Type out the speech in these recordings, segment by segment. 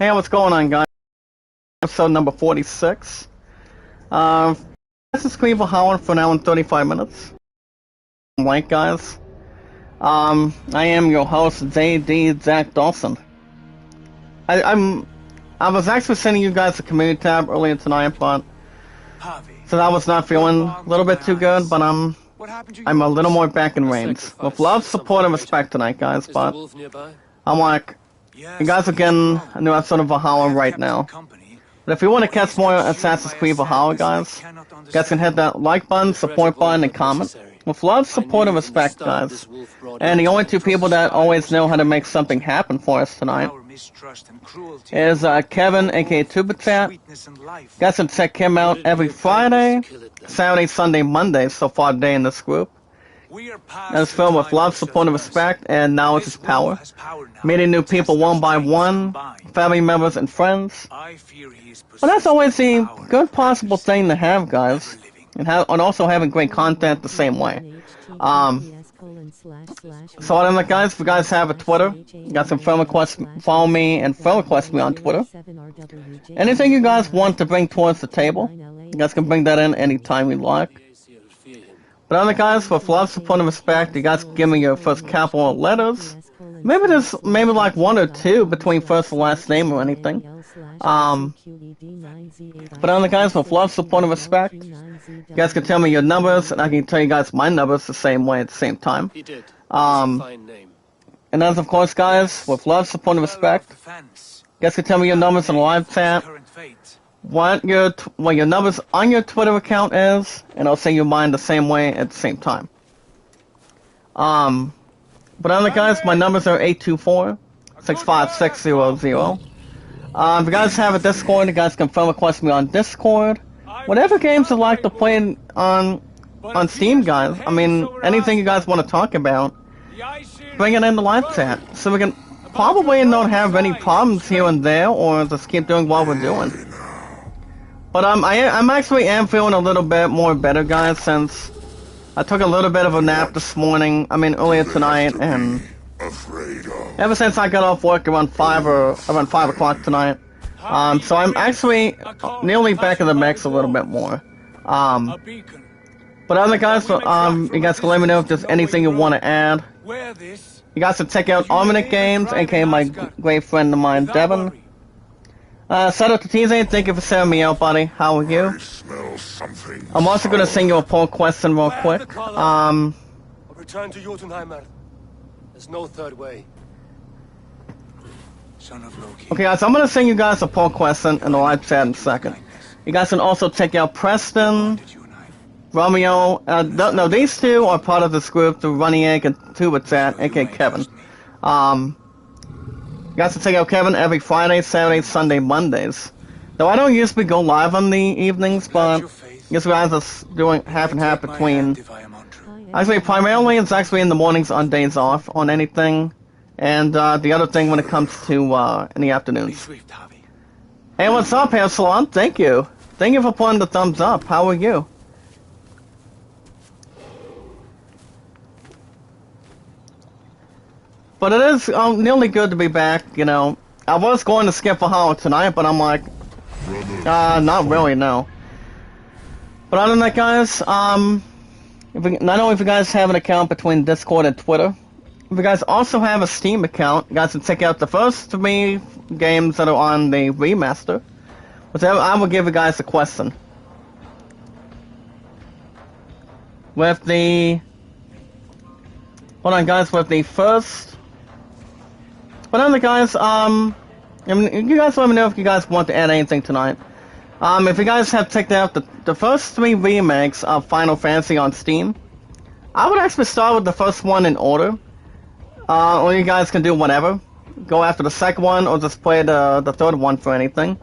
Hey, what's going on, guys? Episode number 46. This is Queen Valhalla for now in 35 minutes. Like, guys. I am your host, JD Zach Dawson. I was actually sending you guys a community tab earlier tonight, but so I was not feeling a little bit too good, but I'm a little more back in reins. With love, support, and respect tonight, guys, but I'm like, you guys are getting a new episode of Valhalla right now. But if you want to catch more Assassin's Creed Valhalla, guys can hit that like button, support button, and comment. With love, support, and respect, guys. And the only two people that always know how to make something happen for us tonight is Kevin, aka TubaChat. Guys can check him out every Friday, Saturday, Sunday, Monday, so far today in this group. And it's filled with love, support, and respect, and knowledge is power. Meeting new people one by one, family members and friends. Well, that's always the good possible thing to have, guys. And also having great content the same way. So other than that, guys, if you guys have a Twitter, you got some friend requests, follow me and friend request me on Twitter. Anything you guys want to bring towards the table, you guys can bring that in anytime you like. But other guys, with love, support, and respect, you guys can give me your first capital letters. Maybe there's like one or two between first and last name or anything. But other guys, with love, support, and respect, you guys can tell me your numbers, and I can tell you guys my numbers the same way at the same time. And as of course, guys, with love, support, and respect, you guys can tell me your numbers in the live chat. What your numbers on your Twitter account is, and I'll say you mine the same way at the same time. But other guys, my numbers are 824-65600. If you guys have a Discord, you guys can friend request me on Discord. Whatever games you like to play on Steam, guys. I mean, anything you guys want to talk about, bring it in the live chat, so we can probably not have any problems here and there, or just keep doing what we're doing. But I'm actually feeling a little bit more better, guys, since I took a little bit of a nap this morning. I mean, earlier tonight, and ever since I got off work around 5 o'clock tonight. So I'm actually nearly back in the mix a little bit more. But other guys, you guys can let me know if there's anything you want to add. You guys can check out Almanac Games, aka my great friend of mine, Devin. Shout out to TZ, thank you for sending me out, buddy. How are you? I'm also gonna send you a poll question real quick. Return to Jotunheimer. There's no third way. Okay, guys, I'm gonna send you guys a poll question in the live chat in a second. You guys can also check out Preston, Romeo. No, these two are part of this group, the Running Egg and TubaChat, aka Kevin. You guys can check out Kevin every Friday, Saturday, Sunday, Mondays. Though I don't usually go live on the evenings, but you guys are doing half and half between. Actually, primarily it's actually in the mornings on days off on anything, and the other thing when it comes to in the afternoons. Hey, what's up, Hair Salon? Thank you. Thank you for putting the thumbs up. How are you? But it is nearly good to be back, you know. I was going to skip Valhalla tonight, but I'm like, not really, no. But other than that, guys, not only if you guys have an account between Discord and Twitter, if you guys also have a Steam account, you guys can check out the first 3 games that are on the remaster. But I will give you guys a question. With the... Hold on, guys, with the first... But other guys, you guys let me know if you guys want to add anything tonight. If you guys have checked out the first 3 remakes of Final Fantasy on Steam, I would actually start with the first one in order. Or you guys can do whatever. Go after the second one, or just play the third one for anything.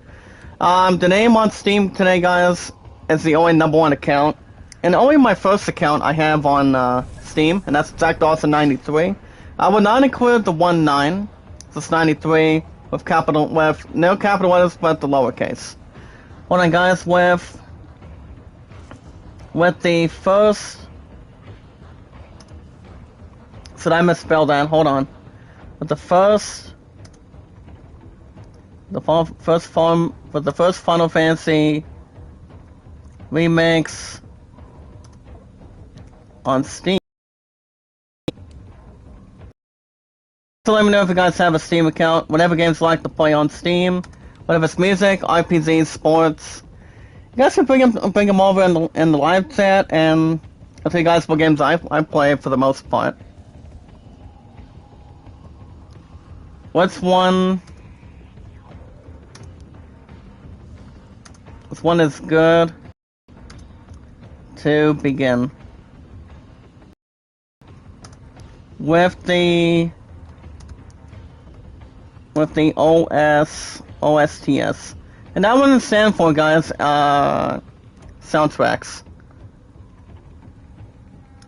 The name on Steam today, guys, is the only #1 account. And only my first account I have on Steam, and that's Zach Dawson 93. I would not include the 19. It's 93 with no capital letters but the lowercase. Hold on, guys, with the first... Should I misspell that? Hold on. With the first the first Final Fantasy remakes on Steam. So let me know if you guys have a Steam account. Whatever games you like to play on Steam, whether it's music, RPGs, sports, you guys can bring them over in the live chat, and I'll tell you guys what games I play for the most part. What's one is good to begin with the OSTS, and that one stands for, guys, soundtracks.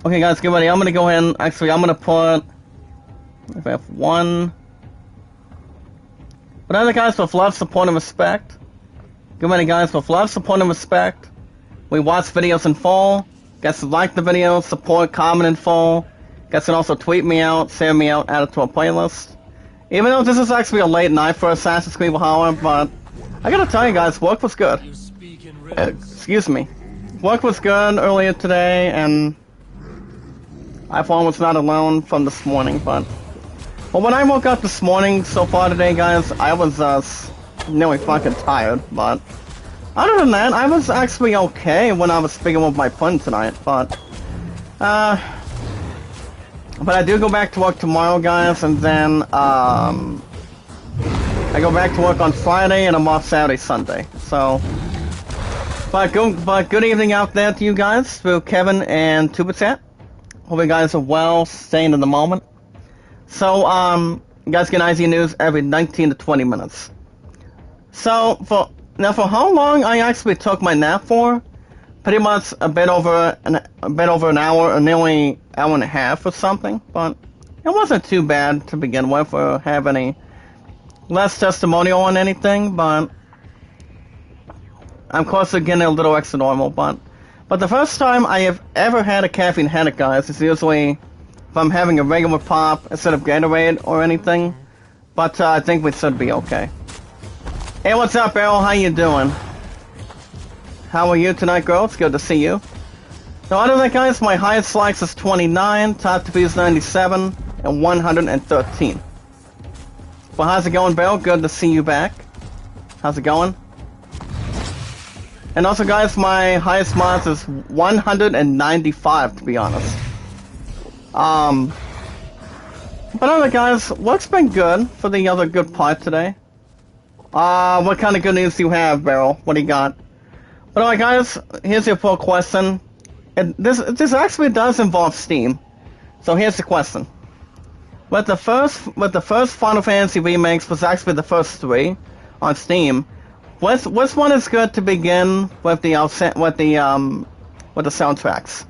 Okay, guys, get ready. I'm gonna go ahead and I'm gonna put F1. But other guys, with love, support, and respect. Get ready, guys, with love, support, and respect. We watch videos in full. Guys can like the video, support, comment in full. Guys can also tweet me out, share me out, add it to a playlist. Even though this is actually a late night for Assassin's Creed Valhalla, but I gotta tell you guys, work was good. Excuse me. Work was good earlier today, and I was not alone from this morning, but when I woke up this morning so far today, guys, I was nearly fucking tired, but other than that, I was actually okay when I was speaking with my friend tonight, but I do go back to work tomorrow, guys, and then I go back to work on Friday, and I'm off Saturday, Sunday. So, but good evening out there to you guys through Kevin and TubaChat. Hope you guys are well, staying in the moment. So, you guys get IZ news every 19 to 20 minutes. So, for how long I actually took my nap for? Pretty much a bit over an hour, or nearly hour and a half or something, but it wasn't too bad to begin with, or have any less testimonial on anything, but I'm close to getting a little extra normal, but the first time I have ever had a caffeine headache, guys, is usually if I'm having a regular pop instead of Gatorade or anything, but I think we should be okay. Hey, what's up, Errol? How you doing? How are you tonight, girl? It's good to see you. So, other than that, guys, my highest likes is 29, top to views 97, and 113. Well, how's it going, Beryl? Good to see you back. How's it going? And also, guys, my highest mods is 195, to be honest. But other guys, what's been good for the other good part today? What kind of good news do you have, Beryl? What do you got? But alright, guys, here's your full question. And this actually does involve Steam. So here's the question. With the first Final Fantasy remakes was actually the first 3 on Steam. Which one is good to begin with the soundtracks?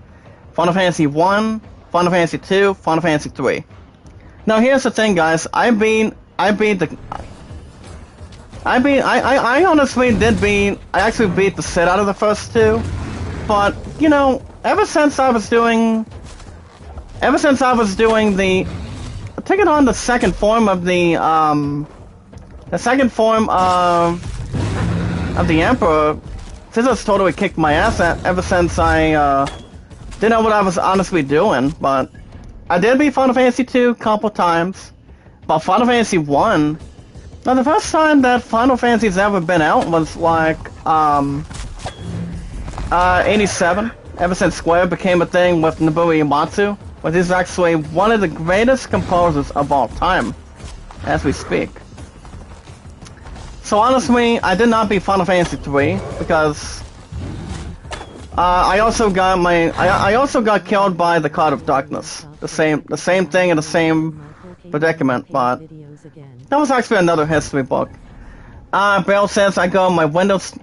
Final Fantasy 1, Final Fantasy 2, Final Fantasy 3. Now here's the thing, guys. I actually beat the shit out of the first 2, but you know, ever since I was doing the taking on the second form of the Emperor, this has totally kicked my ass ever since I didn't know what I was honestly doing. But I did beat Final Fantasy 2 a couple times, but Final Fantasy 1. Now, the first time that Final Fantasy's ever been out was like 87, ever since Square became a thing with Nobuo Uematsu, which is actually one of the greatest composers of all time, as we speak. So honestly, I did not beat Final Fantasy 3 because I also got killed by the Cloud of Darkness, the same thing in the same predicament, but that was actually another history book. Bell says I got my Windows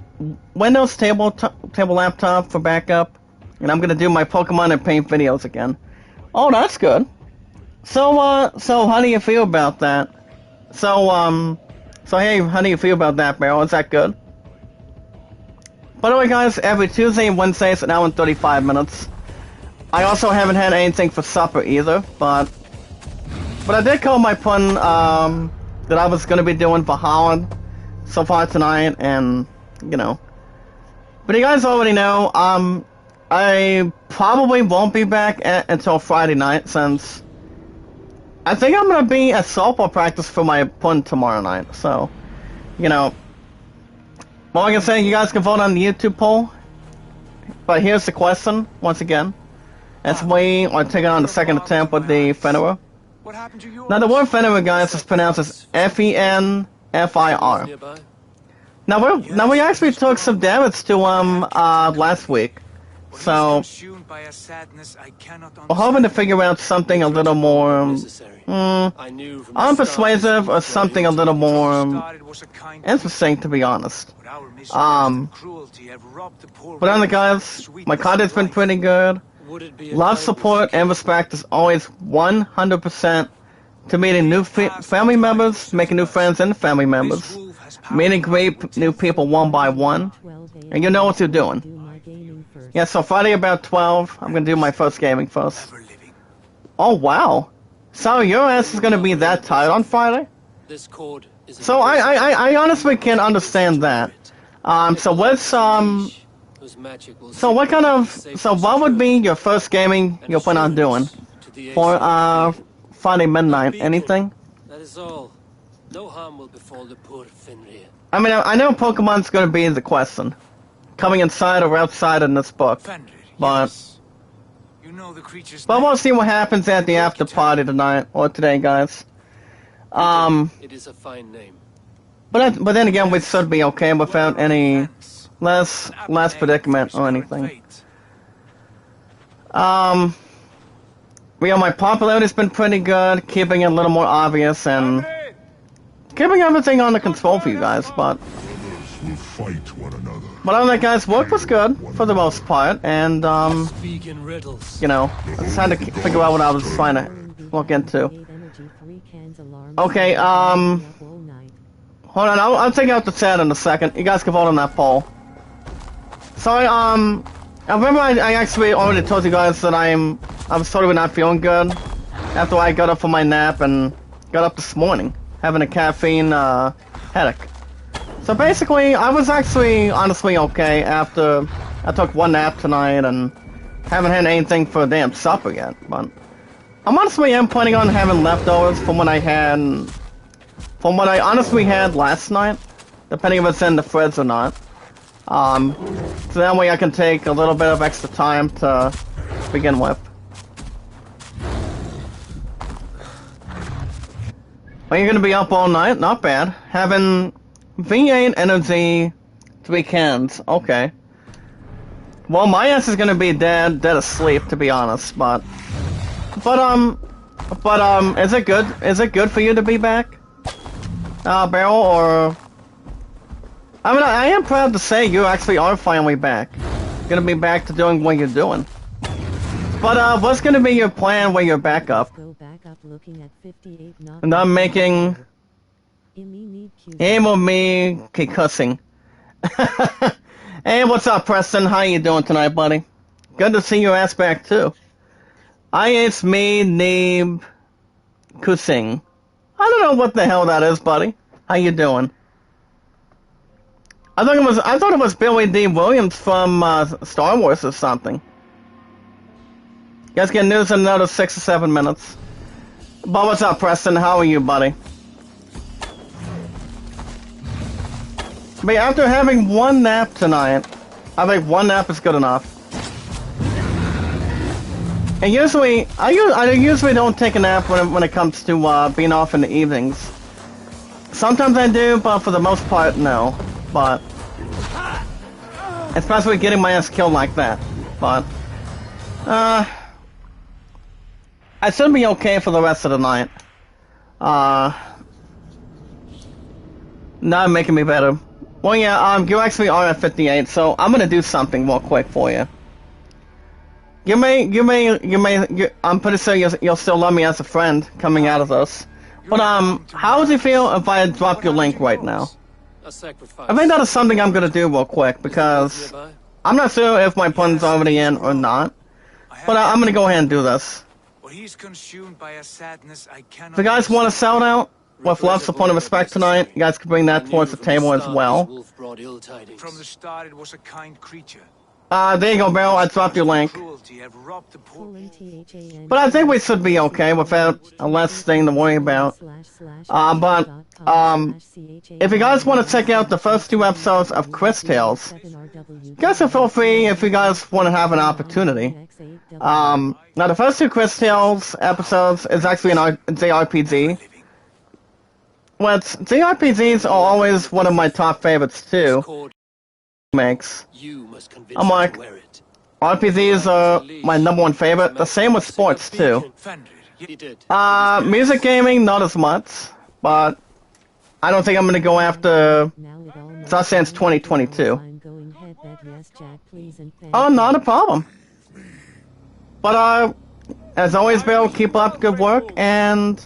table laptop for backup, and I'm gonna do my Pokemon and Paint videos again. Oh, that's good. So how do you feel about that? So hey, how do you feel about that, Beryl? Is that good? By the way, guys, every Tuesday and Wednesday it's an hour and 35 minutes. I also haven't had anything for supper either, but I did call my pun that I was gonna be doing Valhalla so far tonight, and you know. But you guys already know. I probably won't be back until Friday night, since I think I'm gonna be at softball practice for my opponent tomorrow night. So, you know. Well, like I say, you guys can vote on the YouTube poll. But here's the question, once again. As we are taking on the second attempt with the Fenrir. Now, the word Fenrir, guys, is pronounced as F-E-N-F-I-R. Now we actually took some damage to him last week. So, we're hoping to figure out something a little more unpersuasive or something a little more interesting, to be honest. But other guys, my content's been pretty good. Love, support, and respect is always 100% to meeting new family members, making new friends and family members, meeting great new people one by one, and you know what you're doing. Yeah, so Friday about 12, I'm gonna do my first gaming first. Oh wow, so your ass is gonna be that tired on Friday? So I honestly can't understand that. So what would be your first gaming you plan on doing for Friday midnight? Anything? That is all. No harm will befall the poor Fenrir. I mean, I know Pokemon's gonna be the question, coming inside or outside in this book, but we'll see what happens at the after party tonight or today, guys. It is a fine name. But then again, we should be okay without any less predicament or anything. My popularity's been pretty good, keeping it a little more obvious and keeping everything under control for you guys. But other than that, guys, work was good for the most part, and you know, I just had to figure out what I was trying to look into. Okay, hold on, I'll take out the chat in a second. You guys can vote on that poll. Sorry, I remember I actually already told you guys that I was totally not feeling good after I got up from my nap and got up this morning, having a caffeine headache. So basically, I was actually honestly okay after I took one nap tonight and haven't had anything for a damn supper yet. But I'm honestly planning on having leftovers from what I honestly had last night, depending if it's in the fridge or not. So that way I can take a little bit of extra time to begin with. Are you gonna be up all night? Not bad. Having V8 energy 3 cans. Okay. Well, my ass is gonna be dead asleep, to be honest. But is it good? Is it good for you to be back, Barrel? Or I mean, I am proud to say you actually are finally back. Gonna be back to doing what you're doing. But what's gonna be your plan when you're back up? And I'm making aim of me cussing. Hey, what's up, Preston? How you doing tonight, buddy? Good to see your ass back too. It's me, Neeb Kusing. I don't know what the hell that is, buddy. How you doing? I thought it was Billy D. Williams from Star Wars or something. You guys get news in another 6 or 7 minutes. But what's up, Preston? How are you, buddy? But after having one nap tonight, I think one nap is good enough. And usually, I usually don't take a nap when it comes to being off in the evenings. Sometimes I do, but for the most part, no. But especially getting my ass killed like that. But I should be okay for the rest of the night. Not making me better. Well, yeah, you actually are at 58, so I'm gonna do something real quick for you. I'm pretty sure you'll still love me as a friend coming out of this. But how would you feel if I drop your link right now? I think that is something I'm gonna do real quick because I'm not sure if my pun's already in or not. But I'm gonna go ahead and do this. If you guys want to shout out, with love, support, and respect tonight, you guys can bring that towards the table as well. From the start, it was a kind creature. There you go, Beryl. I dropped your link. But I think we should be okay without a less thing to worry about. If you guys want to check out the first 2 episodes of Chris Tales, you guys can feel free if you guys want to have an opportunity. Now the first 2 Chris Tales episodes is actually an JRPG. Which JRPGs are always one of my top favorites too. Makes. I'm like, RPGs are my #1 favorite. The same with sports too. Music gaming, not as much, but I don't think I'm gonna go after Just Dance 2022. Oh, not a problem. But as always, Bill, keep up good work, and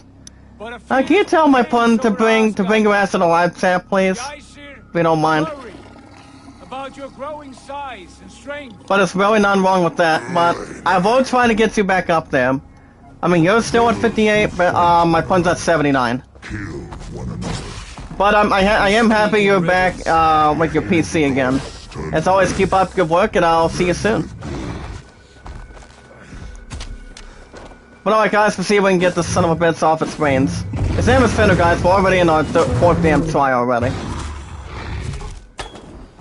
can you tell my pun to bring your ass to the live chat, please, if you don't mind. About your growing size and strength. But there's really nothing wrong with that. But I will try to get you back up there. I mean, you're still at 58, but my pun's at 79. But I am happy you're back with your PC again. As always, keep up good work, and I'll see you soon. But alright, guys, we'll see if we can get this son of a bitch off its brains. His name is Fender, guys. We're already in our 4th damn try already.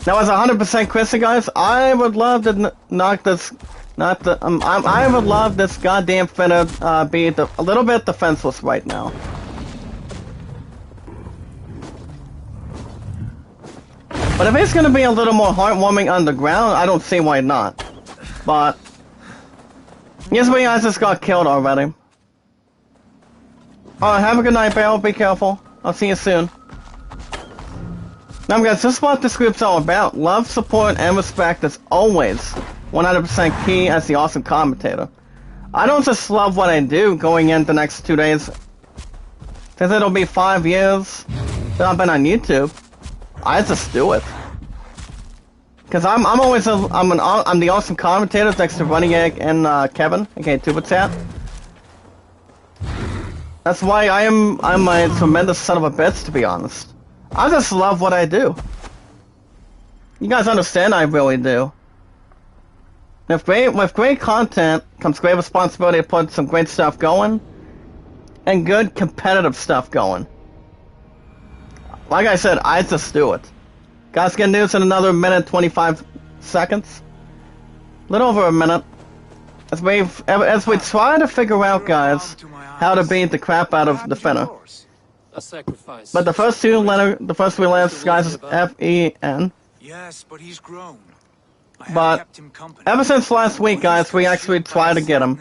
Now, as 100% Christian, guys, I would love to knock this, I would love this goddamn Fender be a little bit defenseless right now. But if it's gonna be a little more heartwarming underground, I don't see why not. But yes, we guys just got killed already. Alright, have a good night, Bale. Be careful. I'll see you soon. Now guys, this is what this group's all about. Love, support, and respect is always 100% key as the awesome commentator. I don't just love what I do going into the next 2 days. Since it'll be 5 years that I've been on YouTube, I just do it. Cause I'm always I'm the awesome commentator next to Running Egg and Kevin, okay, Tubatat. That's why I'm a tremendous son of a bitch, to be honest. I just love what I do. You guys understand, I really do. With great content comes great responsibility to put some great stuff going, and good competitive stuff going. Like I said, I just do it. Guys, get news in another minute 25 seconds. A little over a minute. As we try to figure out, guys, how to beat the crap out of the Fenner. But the first 3 letters, guys, is F-E-N. Yes, but he's grown. But ever since last week, guys, we actually try to get him.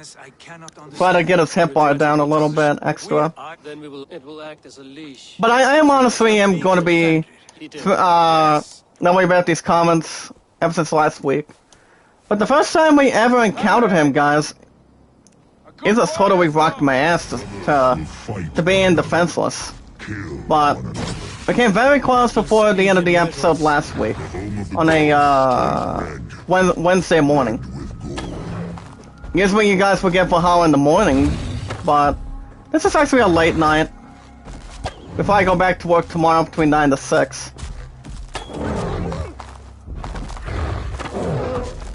Try to get his hip bar down a little bit extra. But I am honestly going to be not worry about these comments ever since last week. But the first time we ever encountered him, guys, he just totally rocked my ass to being defenseless. But we came very close before the end of the episode last week on a Wednesday morning. Usually you guys would get Valhalla in the morning, but this is actually a late night. Before I go back to work tomorrow between 9 to 6.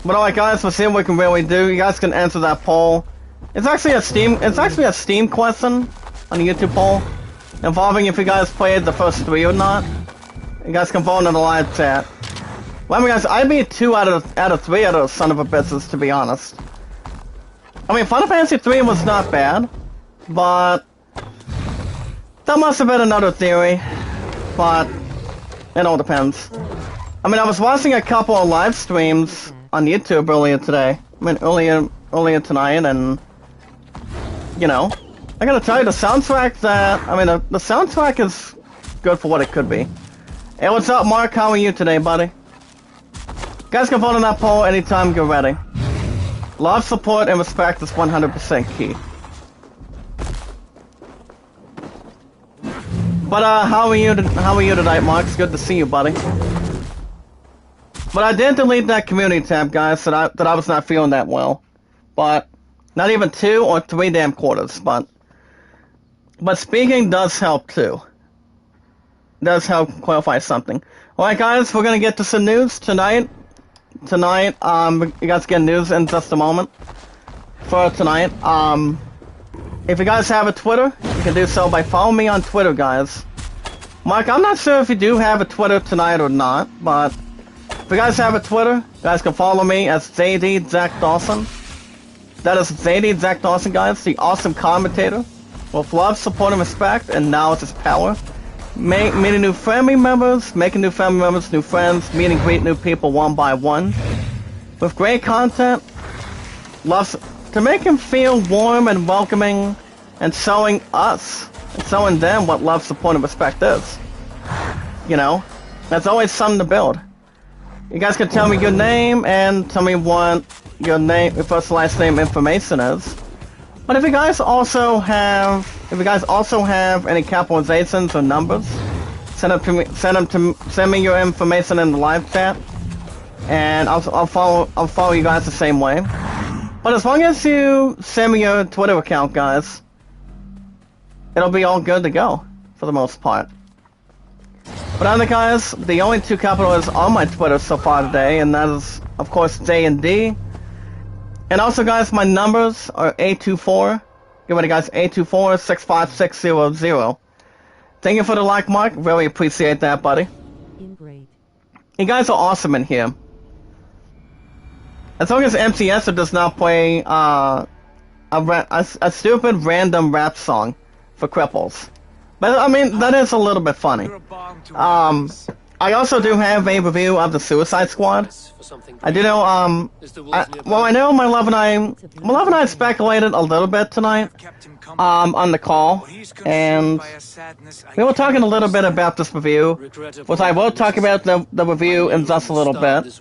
But alright guys, we'll see what we can really do. You guys can answer that poll. It's actually a Steam question on the YouTube poll, involving if you guys played the first 3 or not. You guys can vote in the live chat. Well, I mean, guys, I beat 2 out of 3 out of those son of a bitches, to be honest. I mean, Final Fantasy 3 was not bad, but that must have been another theory. But it all depends. I mean, I was watching a couple of live streams on YouTube earlier today. I mean, earlier tonight, and you know, I gotta tell you, the soundtrack the soundtrack is good for what it could be. Hey, what's up, Mark? How are you today, buddy? You guys can vote on that poll anytime you're ready. Love, support, and respect is 100% key. But how are you tonight, Mark? It's good to see you, buddy. But I did delete that community tab, guys, that I was not feeling that well. But not even 2 or 3 damn quarters. But But speaking does help too. Does help qualify something. Alright guys, we're gonna get to some news tonight. You guys get news in just a moment. For tonight, if you guys have a Twitter, you can do so by following me on Twitter, guys. Mark, I'm not sure if you do have a Twitter tonight or not, but if you guys have a Twitter, you guys can follow me as JD Zach Dawson. That is JD Zach Dawson, guys, the awesome commentator. With love, support, and respect, and knowledge is power. Meeting new family members, making new family members, new friends, meet and greet new people one by one. With great content, loves to make them feel warm and welcoming, and showing us, and showing them what love, support, and respect is. You know, that's always something to build. You guys can tell me your name and tell me what your name, your first and last name information is. But if you guys also have any capitalizations or numbers, send me your information in the live chat, and I'll follow you guys the same way. But as long as you send me your Twitter account, guys, it'll be all good to go for the most part. But other guys, the only two capitals on my Twitter so far today, and that is of course J and D. And also, guys, my numbers are 824. Get ready, guys, 824-65600. Thank you for the like, Mark. Really appreciate that, buddy. You guys are awesome in here. As long as MCS does not play a stupid random rap song for cripples. But, I mean, that is a little bit funny. I also do have a review of the Suicide Squad. I do know, I know my love and I speculated a little bit tonight, on the call, and we were talking a little bit about this review, which I will talk about the review in just a little bit,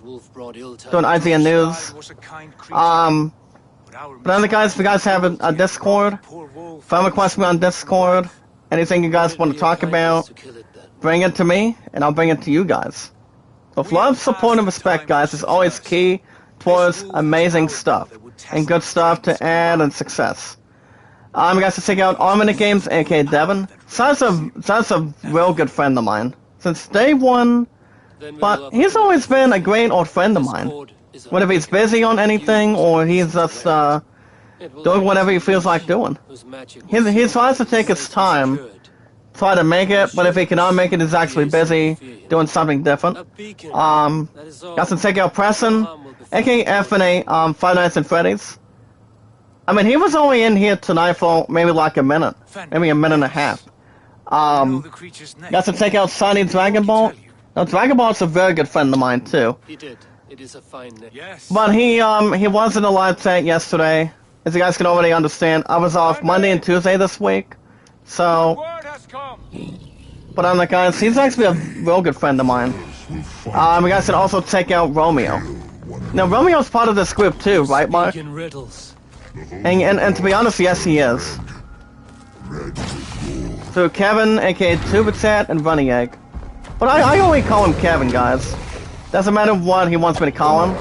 doing IGN News. But other guys, if you guys have a Discord, friend request me on Discord, anything you guys want to talk about, bring it to me, and I'll bring it to you guys. With love, support, and respect, guys, is always key towards amazing stuff, and good stuff to add and success. You guys can check out Arminate Games, aka Devin. That's a real good friend of mine since day one, but he's always been a great old friend of mine. Whether he's busy on anything or he's just doing whatever he feels like doing. He tries to take his time, try to make it, but if he cannot make it, he's actually busy doing something different. Guys can check out Preston, aka FNA, Five Nights at Freddy's. I mean, he was only in here tonight for maybe like a minute, maybe a minute and a half. Guys can check out Sunny Dragon Ball. Now, Dragon Ball's a very good friend of mine too. He did. It is a fine name. Yes. But he was in the live chat yesterday. As you guys can already understand, I was off Monday and Tuesday this week. So, but I'm like, guys, he's actually a real good friend of mine. You guys can also check out Romeo. Now, Romeo's part of this group too, right, Mark? And to be honest, yes, he is. So Kevin, aka Tubichat, and Running Egg. But I only call him Kevin, guys. Doesn't matter what he wants me to call him.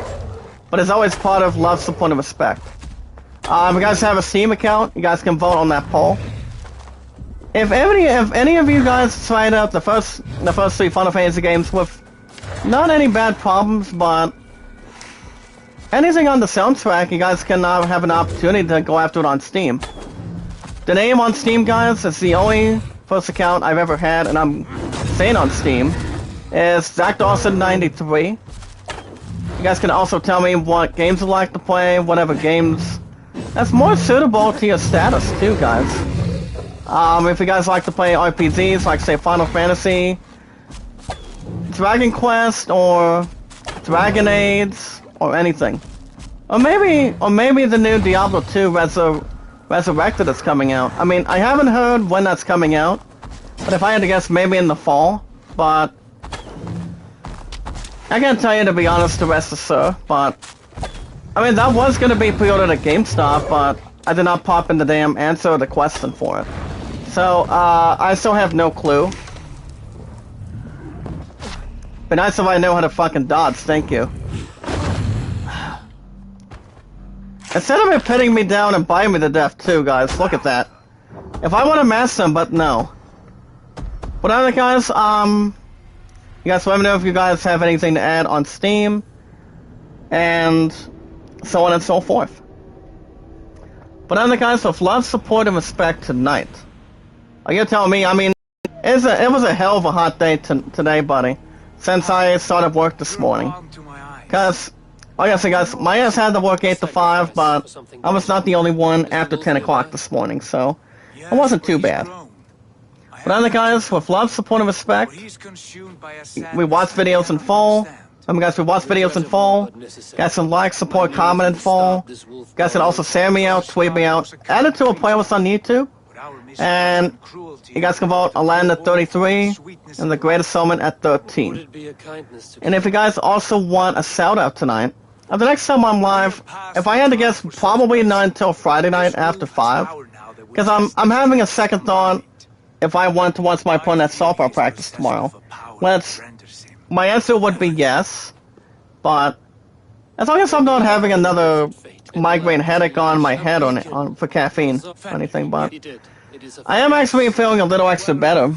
But it's always part of love, support, and respect. You guys have a Steam account, you guys can vote on that poll. If any of you guys tried out the first three Final Fantasy games with not any bad problems, but anything on the soundtrack, you guys can have an opportunity to go after it on Steam. The name on Steam, guys, is the only first account I've ever had, and I'm saying on Steam, is Zach Dawson 93. You guys can also tell me what games you like to play, whatever games that's more suitable to your status too, guys. If you guys like to play RPGs, like say Final Fantasy, Dragon Quest, or Dragon Age, or anything. Or maybe the new Diablo 2 Resurrected is coming out. I mean, I haven't heard when that's coming out, but if I had to guess, maybe in the fall, but I can't tell you, to be honest, the rest is sir, but I mean, that was going to be pre-ordered at GameStop, but I did not pop in the damn answer the question for it. So, I still have no clue. But nice if I know how to fucking dodge, thank you. Instead of it pinning me down and biting me to death too, guys, look at that. If I want to master them, but no. But other guys, you guys let me know if you guys have anything to add on Steam, and so on and so forth. But other guys, with love, support, and respect tonight. Are you telling me? I mean, it was a hell of a hot day today, buddy. Since I started work this morning. Cause, like I said, guys, my ass had to work 8 to 5, but I was not the only one after 10 o'clock this morning, so it wasn't too bad. But other guys, with love, support, and respect, we watch videos in full. Guys, we watch videos in full. Guys can like, support, comment in full. Guys can also share me out, tweet me out, add it to a playlist on YouTube. And you guys can vote Aladdin at 33 and The Greatest Showman at 13. And if you guys also want a shout out tonight, the next time I'm live, if I had to guess, probably not until Friday night after 5. Because I'm having a second thought if I want to watch my opponent at softball practice tomorrow. My answer would be yes, but as long as I'm not having another migraine headache on my head for caffeine or anything, but I am actually feeling a little extra better.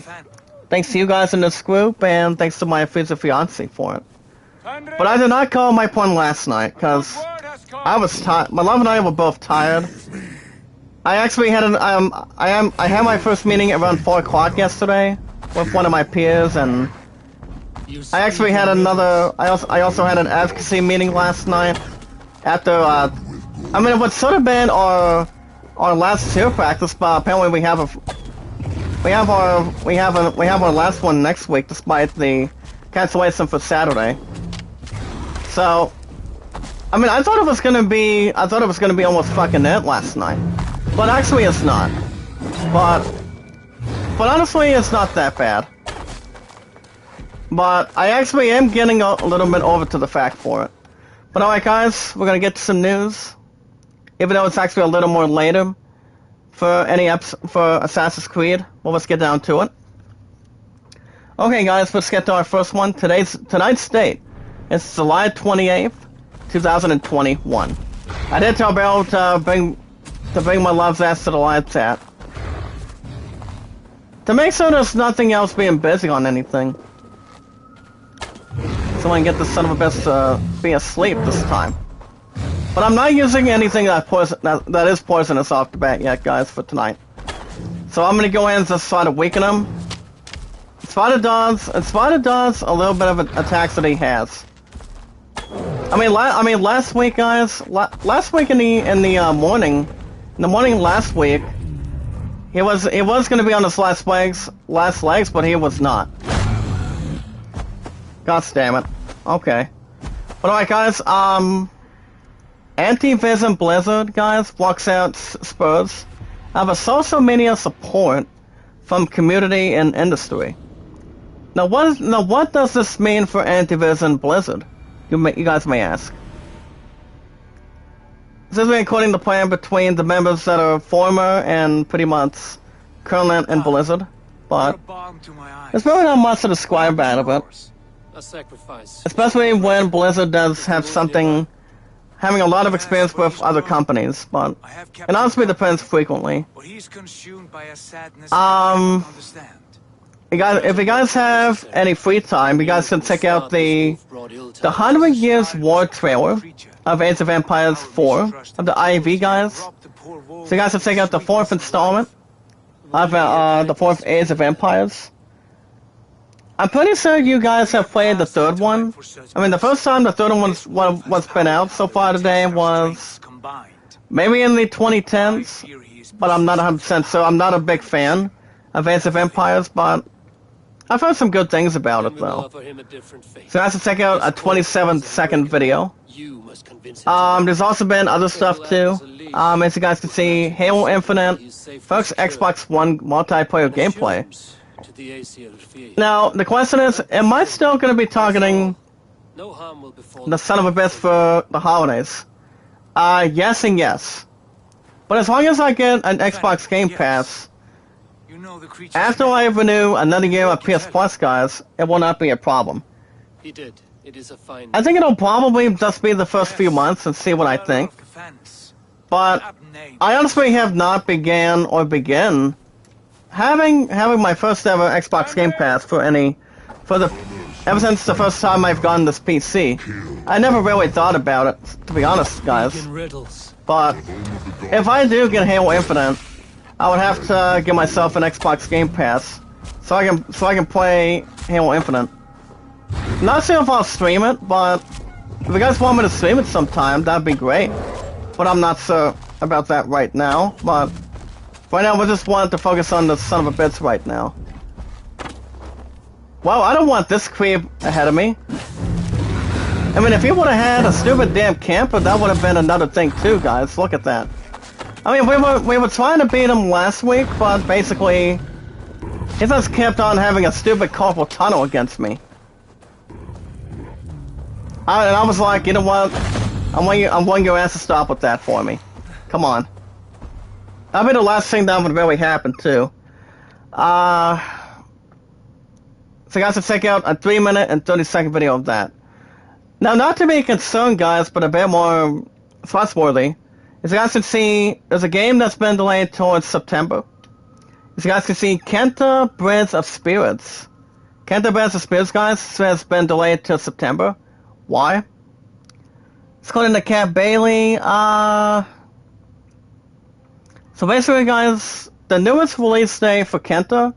Thanks to you guys in this group, and thanks to my future fiance for it. But I did not call my opponent last night, because I was tired. My love and I were both tired. I actually had I had my first meeting around 4 o'clock yesterday with one of my peers, and I actually had another. I also had an advocacy meeting last night after. I mean, it would sort of been our last tier practice, but apparently we have our last one next week, despite the cancellation for Saturday. So, I mean, I thought it was gonna be almost fucking it last night. But actually it's not. But honestly, it's not that bad. But I actually am getting a little bit over to the fact for it. But alright guys, we're gonna get to some news. Even though it's actually a little more later for for Assassin's Creed. Well, let's get down to it. Okay guys, let's get to our first one. Tonight's date is July 28th, 2021. I did tell Beryl to bring my love's ass to the live chat. To make sure there's nothing else being busy on anything. So I can get this son of a bitch to be asleep this time. But I'm not using anything that is poisonous off the bat yet, guys, for tonight. So I'm gonna go in and just try to weaken him. Spider does a little bit of attacks that he has. I mean, last week, guys. Last week in the morning. In the morning last week, he was going to be on his last legs, but he was not. God damn it. Okay. But alright guys, Anti-Vision Blizzard, guys, blocks out Spurs. I have a social media support from community and industry. Now what does this mean for Anti-Vision Blizzard? You guys may ask. This is including the plan between the members that are former and pretty much current in Blizzard, but there's really not much to describe about it. Especially when Blizzard does have having a lot of experience with other companies, but it honestly depends frequently. If you guys have any free time, you guys can check out the 100 Years War trailer of Age of Empires 4 of the IAV guys. So you guys can check out the 4th installment of the 4th Age of Empires. I'm pretty sure you guys have played the 3rd one. I mean, the first time the 3rd one was been out so far today was maybe in the 2010s, but I'm not 100% sure. I'm not a big fan of Age of Empires, but I've heard some good things about it, though. So you guys can check out a 27-second video. There's also been other stuff, too. As you guys can see, Halo Infinite, first Xbox One multiplayer gameplay. Now, the question is, am I still going to be targeting the son of a bitch for the holidays? Yes and yes. But as long as I get an Xbox Game Pass, after I renew another year of PS Plus, guys, it will not be a problem. I think it'll probably just be the first few months and see what I think. But I honestly have not begin having my first ever Xbox Game Pass ever since the first time I've gotten this PC, I never really thought about it, to be honest, guys. But if I do get Halo Infinite, I would have to give myself an Xbox Game Pass so I can play Halo Infinite. Not sure if I'll stream it, but if you guys want me to stream it sometime, that'd be great. But I'm not sure about that right now. But right now, we just want to focus on the son of a bitch right now. Well, I don't want this creep ahead of me. I mean, if he would have had a stupid damn camper, that would have been another thing too, guys. Look at that. I mean, we were trying to beat him last week, but basically, he just kept on having a stupid carpal tunnel against me. And I was like, you know what? I want your ass to stop with that for me. Come on. That'll be the last thing that would really happen too. So guys, let's check out a 3-minute and 30-second video of that. Now, not to be concerned, guys, but a bit more trustworthy. As you guys can see, there's a game that's been delayed towards September. As you guys can see, Kenta Bridge of Spirits. Kenta Bridge of Spirits, guys, has been delayed till September. Why? According to Cat Bailey, so basically, guys, the newest release date for Kenta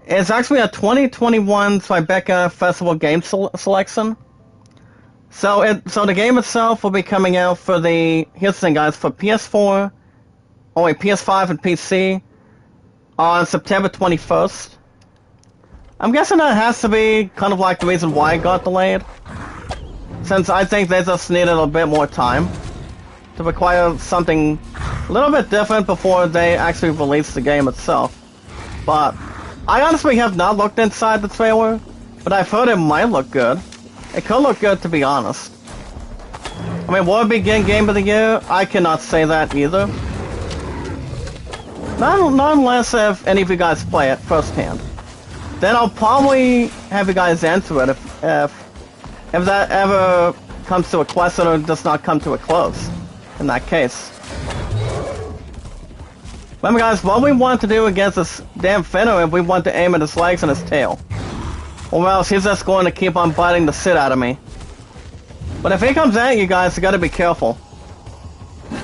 is actually a 2021 Tribeca Festival game selection. So the game itself will be coming out for here's the thing, guys, for PS4, PS5 and PC on September 21st. I'm guessing that has to be kind of like the reason why it got delayed, since I think they just needed a bit more time to require something a little bit different before they actually release the game itself. But I honestly have not looked inside the trailer, but I've heard it might look good. It could look good, to be honest. I mean, will it be Game of the Year? I cannot say that either. Not unless if any of you guys play it firsthand. Then I'll probably have you guys answer it if that ever comes to a question or does not come to a close. In that case. Remember, guys, what we want to do against this damn Finner if we want to aim at his legs and his tail. Or else he's just going to keep on biting the shit out of me. But if he comes at you guys, you gotta be careful.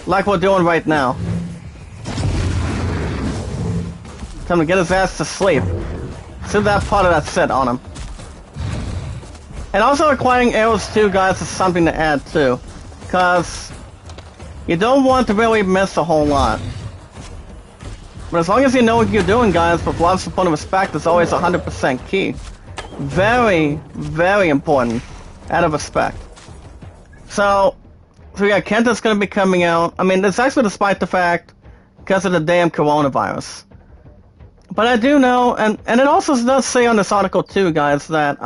Like we're doing right now. Time to get his ass to sleep. See that part of that set on him. And also acquiring arrows too, guys, is something to add too. Because you don't want to really miss a whole lot. But as long as you know what you're doing, guys, with love, support, and respect is always 100% key. Very, very important. Out of respect. So yeah, Kenta's gonna be coming out. I mean, it's actually despite the fact, because of the damn coronavirus. But I do know, and it also does say on this article too, guys, that,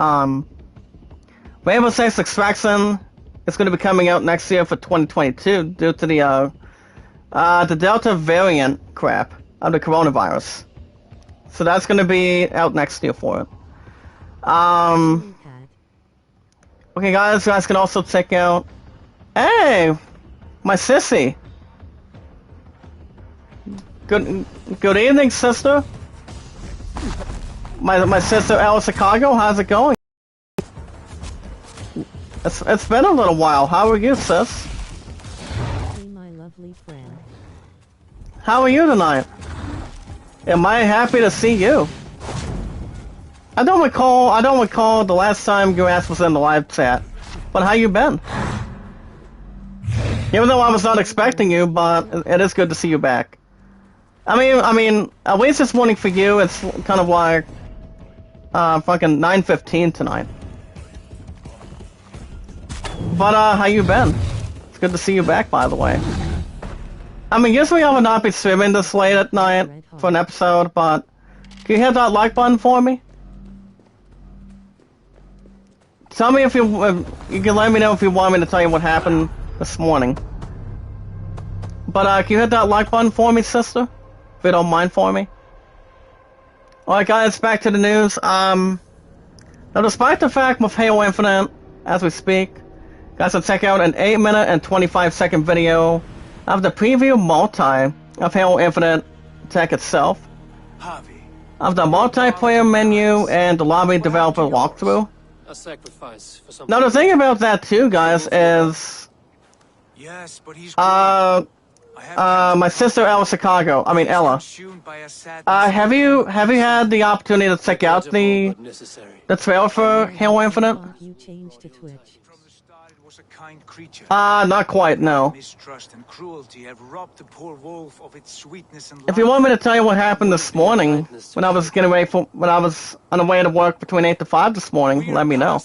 Rainbow Six Extraction is gonna be coming out next year for 2022 due to the Delta variant crap of the coronavirus. So that's gonna be out next year for it. Okay, guys, you guys can also check out. Hey, my sissy. Good evening, sister. My sister Alice Chicago. How's it going? It's been a little while. How are you, sis? Hey, my lovely friend. How are you tonight? Am I happy to see you? I don't recall the last time your ass was in the live chat. But how you been? Even though I was not expecting you, but it is good to see you back. I mean, at least this morning for you, it's kind of like fucking 9:15 tonight. But how you been? It's good to see you back, by the way. I mean, usually I would not be streaming this late at night for an episode, but can you hit that like button for me? Tell me if you can let me know if you want me to tell you what happened this morning. But can you hit that like button for me, sister? If you don't mind for me. Alright, guys, back to the news. Now, despite the fact with Halo Infinite, as we speak, guys, will check out an 8-minute and 25-second video of the preview multi of Halo Infinite tech itself. of the multiplayer menu and the lobby developer walkthrough. A sacrifice for something. Now the thing about that too, guys, is Yes, but he's my sister Ella. Have you had the opportunity to check out the trailer for Halo Infinite? You changed to Twitch. From the start, it was a kind creature. Not quite, no. Mistrust and cruelty have robbed the poor wolf of its sweetness and If you want me to tell you what happened this morning, when I was on the way to work between 8 to 5 this morning, let me know.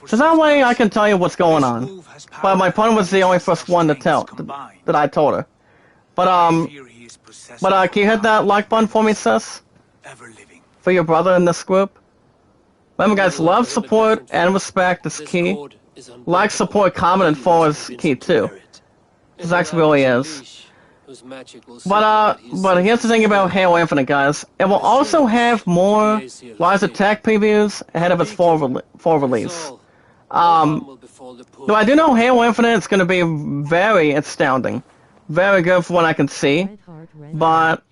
So that way I can tell you what's going on. But my opponent was the only first one to tell, that I told her. But can you hit that like button for me, sis? For your brother in this group? Remember guys, love, support, and respect is key. Like, support, comment, and follow is key too. This actually really is. But here's the thing about Halo Infinite, guys. It will also have more Rise of Tech previews ahead of its full release. Though I do know Halo Infinite is going to be very astounding. Very good for what I can see. But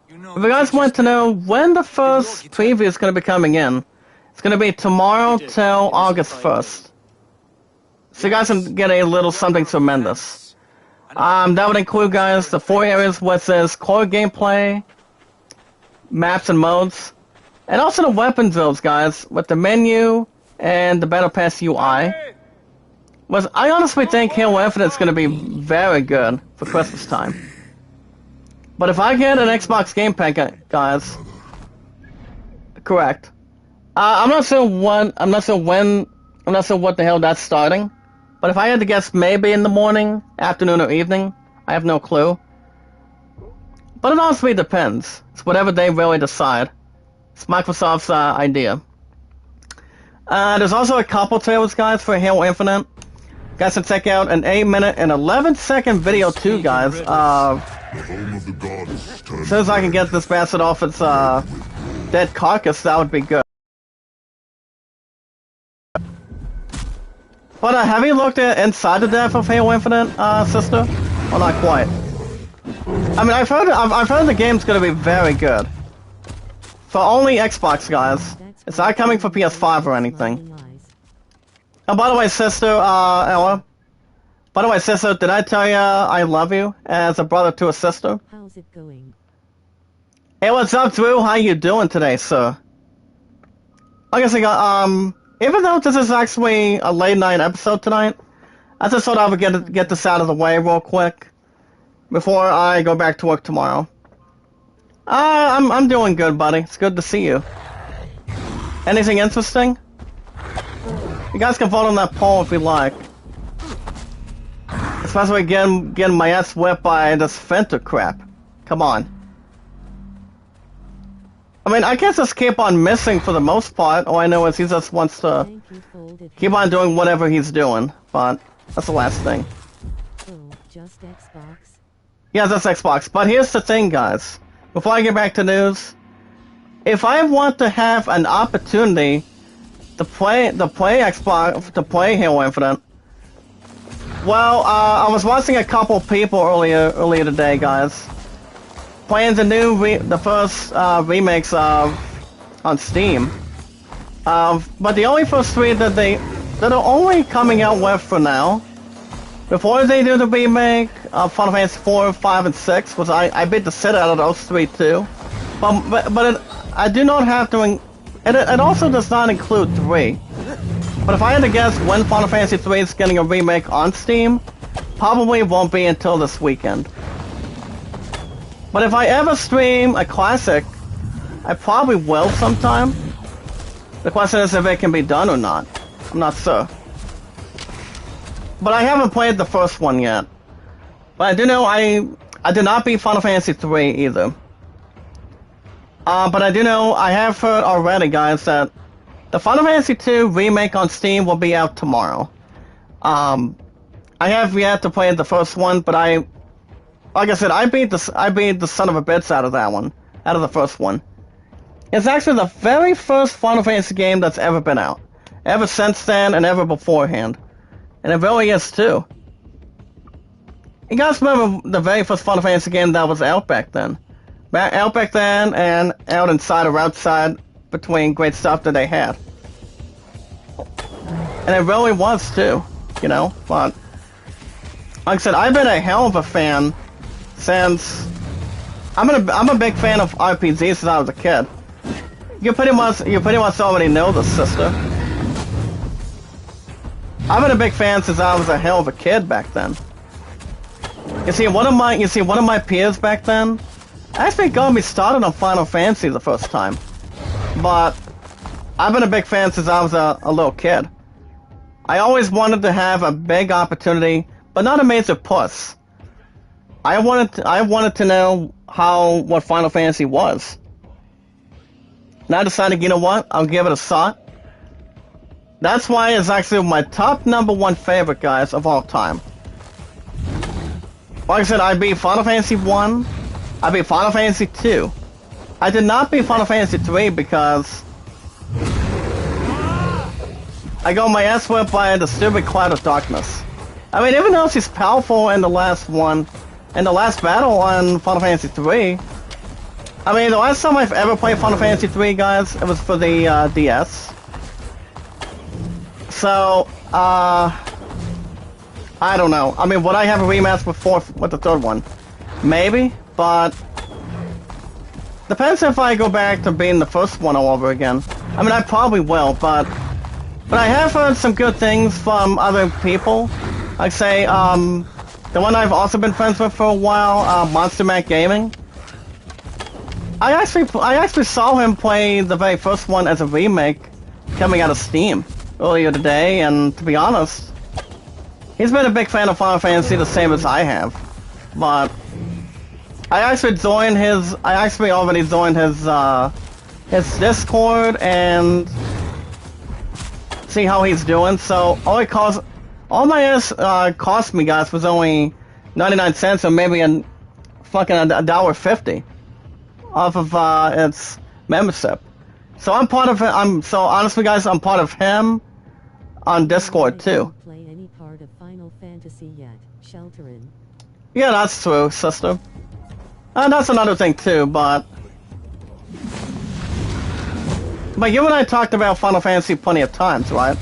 if you guys want to know when the first preview is going to be coming in, it's going to be tomorrow till August 1st. So you guys can get a little something tremendous. That would include, guys, the 4 areas where it says core gameplay, maps and modes, and also the weapon builds, guys, with the menu and the Battle Pass UI. I honestly think Halo Infinite is going to be very good for Christmas time. But if I get an Xbox Game Pass, guys, correct. I'm not sure when. I'm not sure what the hell that's starting. But if I had to guess, maybe in the morning, afternoon, or evening. I have no clue. But it honestly depends. It's whatever they really decide. It's Microsoft's idea. There's also a couple trailers, guys, for Halo Infinite. Guys can check out an 8-minute and 11-second video too, guys. As soon as I can get this bastard off its dead carcass, that would be good. But have you looked at inside the depth of Halo Infinite, sister? Well, not quite. I mean, I've heard the game's gonna be very good. For only Xbox, guys. It's not coming for PS5 or anything. Oh, by the way, sister, Ella. By the way, sister, did I tell you I love you as a brother to a sister? How's it going? Hey, what's up, Drew? How you doing today, sir? Like I said, even though this is actually a late night episode tonight, I just thought I would get this out of the way real quick before I go back to work tomorrow. I'm doing good, buddy. It's good to see you. Anything interesting? You guys can vote on that poll if you like. Especially getting my ass whipped by this Fenter crap. Come on. I mean, I can't just keep on missing for the most part. All I know is he just wants to keep on doing whatever he's doing. But that's the last thing. Oh, just Xbox? Yeah, that's Xbox. But here's the thing, guys. Before I get back to news, if I want to have an opportunity to play Xbox, to play Halo Infinite, well, I was watching a couple people earlier today, guys, playing the first remakes on Steam. But the only first 3 that are only coming out with for now, before they do the remake of Final Fantasy 4, 5, and 6, which I beat the shit out of those 3 too. But I do not have to. It also does not include 3. But if I had to guess when Final Fantasy 3 is getting a remake on Steam, probably won't be until this weekend. But if I ever stream a classic, I probably will sometime. The question is if it can be done or not. I'm not sure. But I haven't played the first one yet. But I do know I did not beat Final Fantasy 3 either. But I do know, I have heard already, guys, that the Final Fantasy 2 remake on Steam will be out tomorrow. I have yet to play the first one, but like I said, I beat the son of a bitch out of that one, out of the first one. It's actually the very first Final Fantasy game that's ever been out, ever since then and ever beforehand, and it really is too. You guys remember the very first Final Fantasy game that was out back then? out back then and out inside or outside between great stuff that they had. And it really was too, you know, but like I said, I've been a hell of a fan since I'm a big fan of RPGs since I was a kid. You pretty much already know this, sister. I've been a big fan since I was a hell of a kid back then. You see, one of my peers back then actually got me started on Final Fantasy the first time. But I've been a big fan since I was a little kid. I always wanted to have a big opportunity, but not a major puss. I wanted to know what Final Fantasy was. And I decided, you know what, I'll give it a shot. That's why it's actually my top #1 favorite, guys, of all time. Like I said, I beat Final Fantasy 1, I beat Final Fantasy 2. I did not beat Final Fantasy 3 because I got my ass whipped by the stupid Cloud of Darkness. I mean, even though she's powerful in the last one, in the last battle on Final Fantasy 3, I mean, the last time I've ever played Final Fantasy 3, guys, it was for the DS. So, I don't know. I mean, would I have a rematch with the third one? Maybe, but depends if I go back to being the first one all over again. I mean, I probably will, but I have heard some good things from other people. Like, say, the one I've also been friends with for a while, Monster Mac Gaming. I actually saw him play the very first one as a remake coming out of Steam earlier today, and to be honest, he's been a big fan of Final Fantasy the same as I have. But I actually already joined his Discord and see how he's doing. So all my ass cost me, guys, was only 99 cents or maybe fucking $1.50 off of its membership. So I'm part of it. So honestly, guys, I'm part of him on Discord too. Play any part of Final Fantasy yet, Shelterin? Yeah, that's true, sister. And that's another thing too, but you and I talked about Final Fantasy plenty of times, right?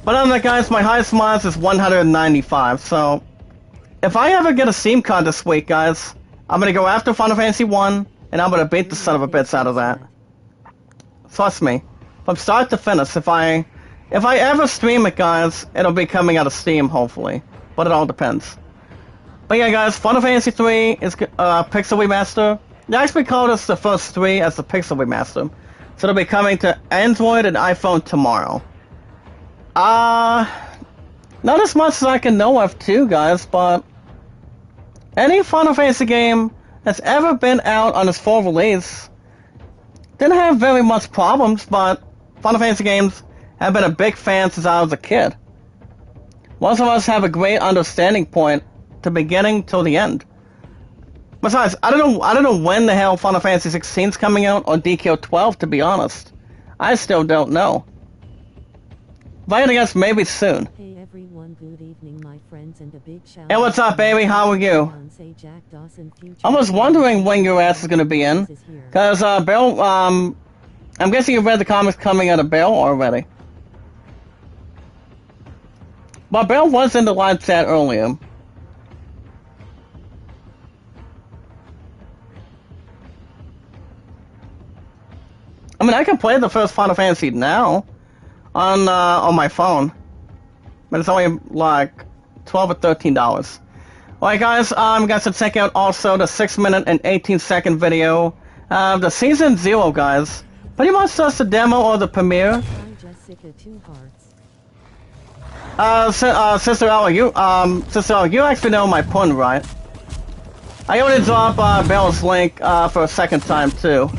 But other than that, guys, my highest miles is 195, so if I ever get a Steam card this week, guys, I'm gonna go after Final Fantasy 1, and I'm gonna beat the son of a bitch out of that. Trust me. From start to finish, if I ever stream it, guys, it'll be coming out of Steam, hopefully. But it all depends. But yeah, guys, Final Fantasy 3 is Pixel Remaster. They actually called us the first 3 as the Pixel Remaster. So it'll be coming to Android and iPhone tomorrow. Not as much as I can know of too, guys, but any Final Fantasy game that's ever been out on its full release didn't have very much problems, but Final Fantasy games have been a big fan since I was a kid. Most of us have a great understanding point to beginning till the end. Besides, I don't know when the hell Final Fantasy 16 is coming out or DK12, to be honest. I still don't know. But I guess maybe soon. Hey everyone, good evening my friends, and a big shout. Hey, what's up, baby? How are you? I was wondering when your ass is gonna be in, cause Bill, I'm guessing you read the comics coming out of Bill already. But Bill was in the live chat earlier. I mean, I can play the first Final Fantasy now on my phone, but it's only like $12 or $13. Alright, guys, guys, to check out also the 6-minute and 18-second video of the Season 0, guys. Pretty much just the demo or the premiere. Jessica, 2 hearts. Sister Ella, you actually know my pun, right? I already dropped Bell's link for a second time too.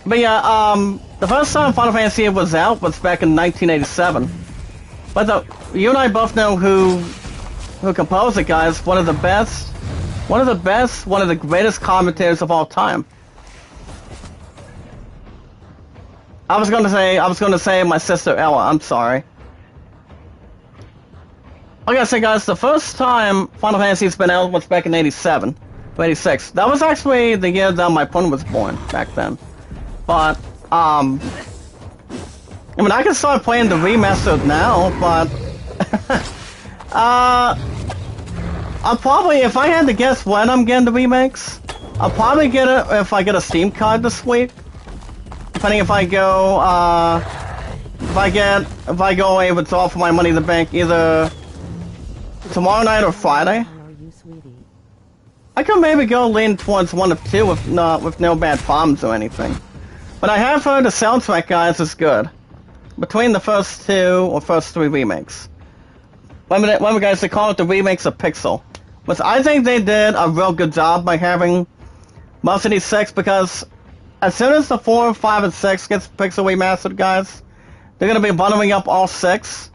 But yeah, the first time Final Fantasy was out was back in 1987. But you and I both know who composed it, guys. One of the greatest commentators of all time. I was gonna say my sister Ella. I'm sorry. Like I said, guys, the first time Final Fantasy's been out was back in 87, or 86. That was actually the year that my opponent was born, back then. But, I mean, I can start playing the remastered now, but... I'll probably, if I had to guess when I'm getting the remakes, I'll probably get it if I get a Steam card this week. Depending if I go, if I go away with all for my money in the bank either tomorrow night or Friday. How are you, sweetie? I could maybe go lean towards one of two with no bad problems or anything. But I have heard the soundtrack, guys, is good. Between the first two or first three remakes. Remember, guys, they call it the remakes of Pixel. Which I think they did a real good job by having most of these 6, because as soon as the 4, 5, and 6 gets Pixel remastered, guys, they're gonna be bundling up all 6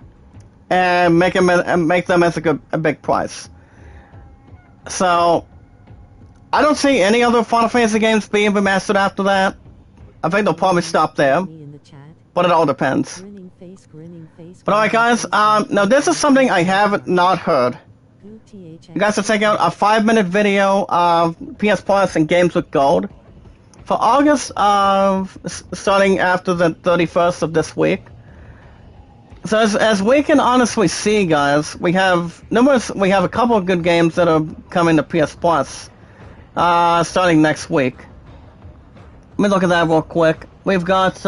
and make them as a big price. So I don't see any other Final Fantasy games being remastered after that. I think they'll probably stop there, but it all depends. But alright, guys, now this is something I have not heard. You guys should check out a 5-minute video of PS Plus and Games with Gold for August, starting after the 31st of this week. So as we can honestly see, guys, we have a couple of good games that are coming to PS Plus, starting next week. Let me look at that real quick. We've got,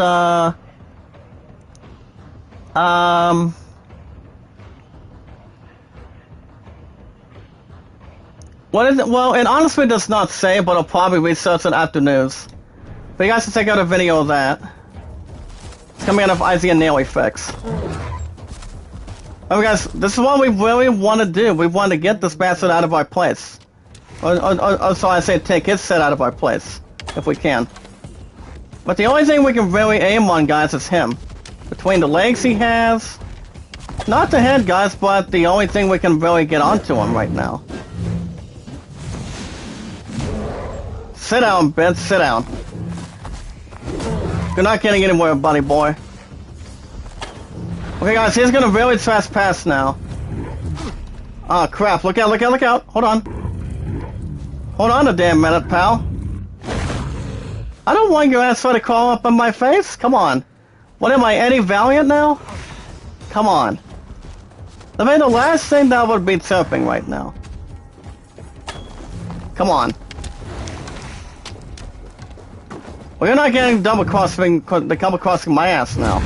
what is it? Well, it honestly does not say, but I'll probably research it after news. But you guys should check out a video of that. It's coming out of Izzy and Nearly Fix. Oh, guys, this is what we really want to do. We want to get this bastard out of our place. Or so I say, take his set out of our place, if we can. But the only thing we can really aim on, guys, is him. Between the legs he has, not the head, guys, but the only thing we can really get onto him right now. Sit down, Ben, sit down. You're not getting anywhere, buddy boy. Okay, guys, he's gonna really trespass now. Oh, crap. Look out, look out, look out. Hold on. Hold on a damn minute, pal. I don't want your ass to crawl up in my face. Come on. What am I, Eddie Valiant now? Come on. I mean, the last thing that would be chirping right now. Come on. Well, you're not getting double crossing my ass now.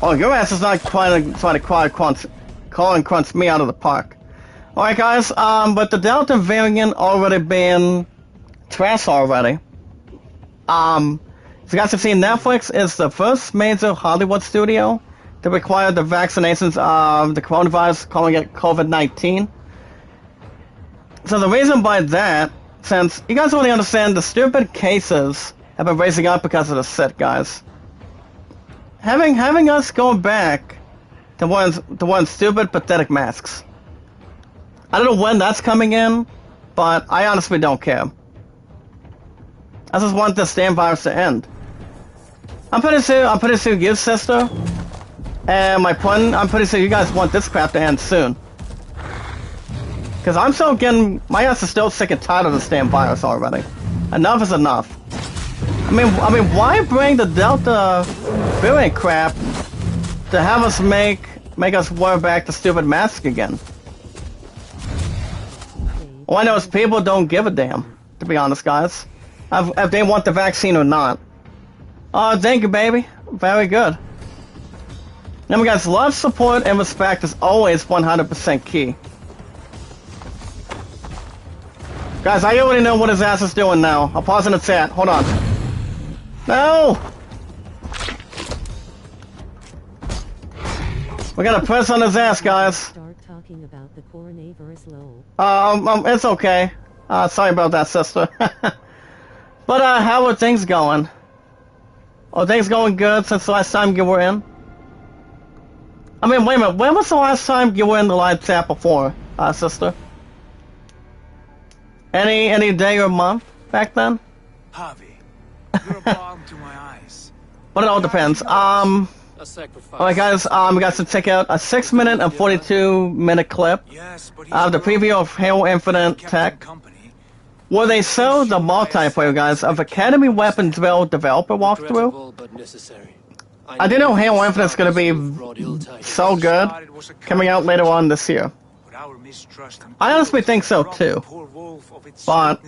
Oh, your ass is not trying to call and crunch me out of the park. Alright, guys, but the Delta variant already been trashed already. So you guys have seen Netflix is the first major Hollywood studio to require the vaccinations of the coronavirus, calling it COVID-19. So the reason by that, since you guys already understand the stupid cases have been raising up because of the shit, guys. Having us go back to one stupid, pathetic masks. I don't know when that's coming in, but I honestly don't care. I just want this damn virus to end. I'm pretty sure you, sister, and my friend, I'm pretty sure you guys want this crap to end soon. Because I'm still getting, my ass is still sick and tired of this damn virus already. Enough is enough. I mean, why bring the Delta variant crap to have us make us wear back the stupid mask again? All I know is people don't give a damn, to be honest, guys. If they want the vaccine or not. Oh, thank you, baby. Very good. Remember, guys, love, support, and respect is always 100% key. Guys, I already know what his ass is doing now. I'll pause in the chat. Hold on. No! We gotta press on his ass, guys. Start talking about the coronavirus low. It's okay. Sorry about that, sister. But, how are things going? Are things going good since the last time you were in? I mean, wait a minute. When was the last time you were in the live chat before, sister? Any day or month back then? Javi, you're a balm to my eyes. But it all depends. A sacrifice. Alright guys, we got to check out a 6-minute and 42-minute clip of the preview of Halo Infinite Tech, where they show the multiplayer, guys, of Academy Weapons Drill developer walkthrough. I do know Halo Infinite's gonna be so good, coming out later on this year. I honestly think so too, but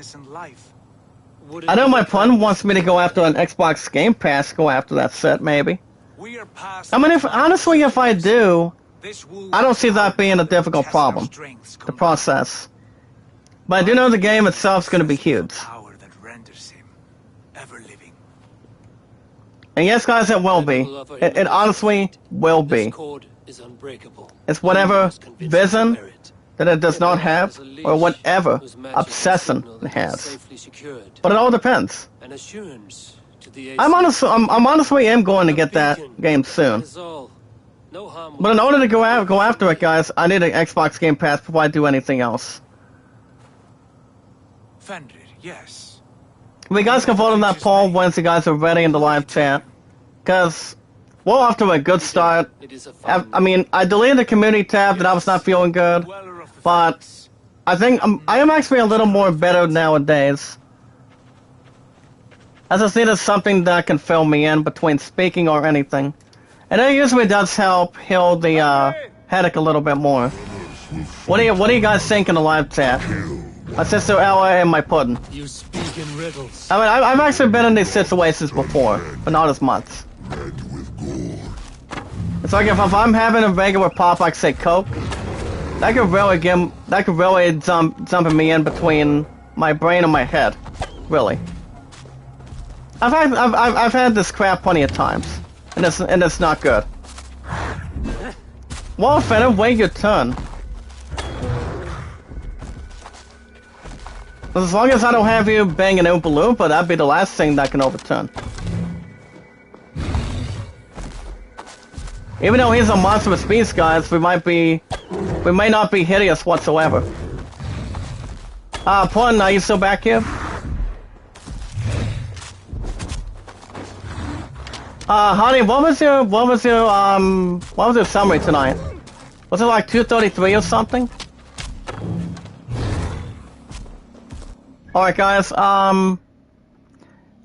I know my friend wants me to go after an Xbox Game Pass, go after that set, maybe. I mean, honestly, if I do, I don't see that being a difficult problem to process. But I do know the game itself is going to be huge. And yes, guys, it will be. It honestly will be. It's whatever vision that it does not have, or whatever obsession it has. But it all depends. I'm honestly going to get that game soon. But in order to go after it, guys, I need an Xbox Game Pass before I do anything else. Fenrir, yes. If you guys can vote on that poll once you guys are ready in the live chat, because we're off to a good start. I mean, I deleted the community tab that I was not feeling good, but I think I am actually a little more better nowadays. I just needed something that can fill me in between speaking or anything. And it usually does help heal the headache a little bit more. What do you guys think in the live chat? My sister Ella and my pudding. You speak in riddles. I mean, I've actually been in these situations before, but not as much. It's like if I'm having a regular pop, like say Coke, that could really jump me in between my brain and my head, really. I've had this crap plenty of times, and it's not good. Well, Fenner, wait your turn. As long as I don't have you bang an Oompa Loompa, that'd be the last thing that can overturn. Even though he's a monstrous beast, guys, we may not be hideous whatsoever. Pun, are you still back here? Honey, what was your summary tonight? Was it like 2:33 or something? Alright guys,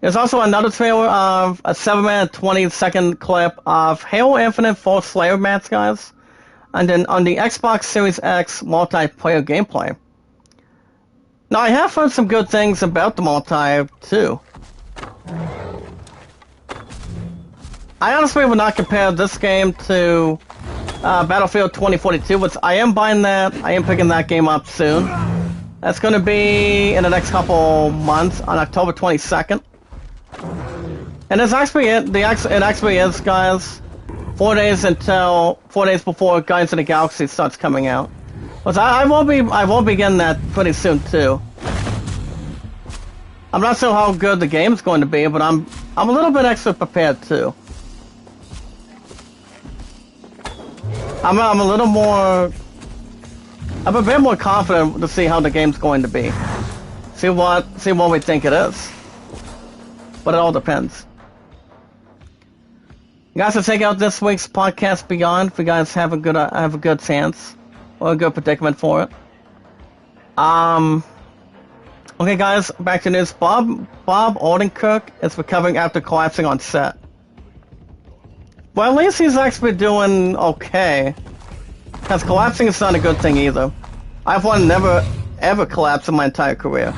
there's also another trailer of a 7-minute 20-second clip of Halo Infinite Full Slayer maps, guys, and then on the Xbox Series X multiplayer gameplay. Now I have heard some good things about the multiplayer too. I honestly would not compare this game to Battlefield 2042, which I am buying that. I am picking that game up soon. That's going to be in the next couple months, on October 22nd. And it's actually it actually is, guys, 4 days before Guardians of the Galaxy starts coming out. But I will be getting that pretty soon too. I'm not sure how good the game's going to be, but I'm a little bit extra prepared too. I'm a bit more confident to see how the game's going to be. See what we think it is. But it all depends. You guys will check out this week's podcast Beyond if you guys have a good chance or a good predicament for it. Okay guys, back to news. Bob Odenkirk is recovering after collapsing on set. Well, at least he's actually doing okay. Because collapsing is not a good thing either. I've never ever collapsed in my entire career.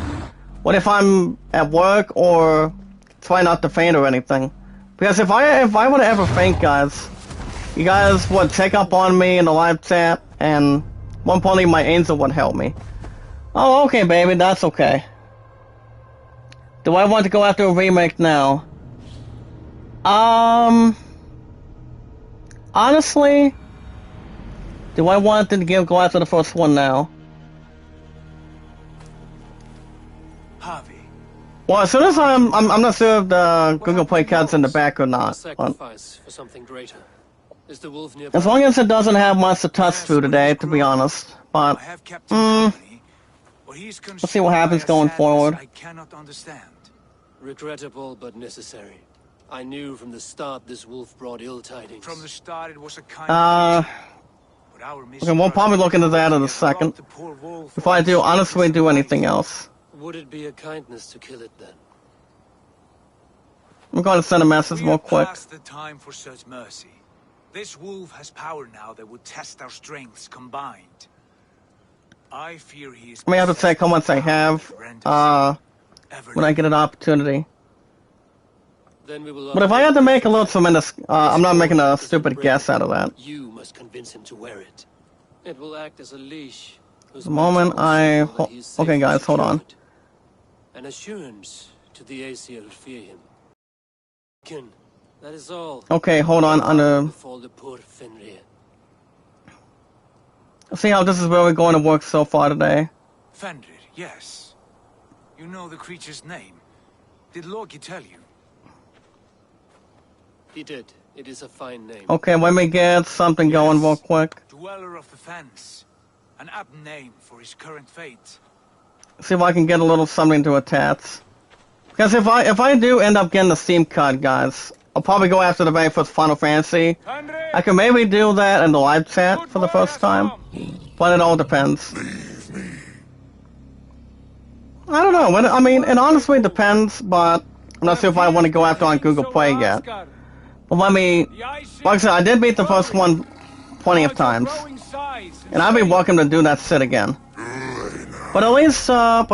What if I'm at work or try not to faint or anything? Because if I were to ever faint, guys, you guys would take up on me in the live chat, and more importantly, my angel would help me. Oh, okay, baby, that's okay. Do I want to go after a remake now? Honestly, do I want to go after the first one now? Well, as soon as I'm not sure if the Google Play card's in the back or not. Sacrifice for something greater. Is the wolf nearby? As long as it doesn't have much to touch through today, to be honest. But let's see what happens going forward. I cannot understand. Regrettable but necessary. I knew from the start this wolf brought ill tidings. From the start, it was a kind Okay, we'll probably look into that in a second. Before I do honestly do anything else. Would it be a kindness to kill it then? I'm going to send a message real quick. Past the time for such mercy. This wolf has power now that would test our strengths combined. I fear he is. I may have to take how much I have, when I get an opportunity. Then we will. But if I had to make a little tremendous, I'm not making a stupid guess out of that. You must convince him to wear it. It will act as a leash. The moment I, okay guys, hold on. An assurance to the Aesir who fear him. That is all. Okay, hold on. Before the poor Fenrir. See how this is really going to work so far today. Fenrir, yes. You know the creature's name. Did Loki tell you? He did. It is a fine name. Okay, let me get something going real quick. Dweller of the Fens. An apt name for his current fate. See if I can get a little something to attach. Because if I do end up getting the Steam card, guys, I'll probably go after the very first Final Fantasy. I can maybe do that in the live chat for the first time, but it all depends. I don't know. I mean, it honestly depends, but I'm not sure if I want to go after on Google Play yet. But let me, like I said, I did beat the first one plenty of times, and I'd be welcome to do that shit again. But at least Bob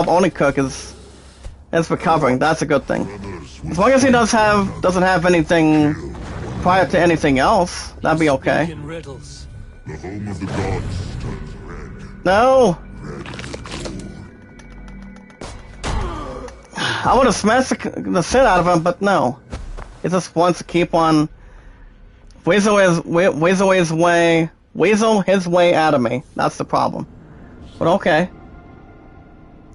Odenkirk is recovering. That's a good thing. As long as he doesn't have anything prior to anything else, that'd be okay. The home of the gods turns red. No. I would have smashed the shit out of him, but no. He just wants to keep on weasel his way out of me. That's the problem. But okay.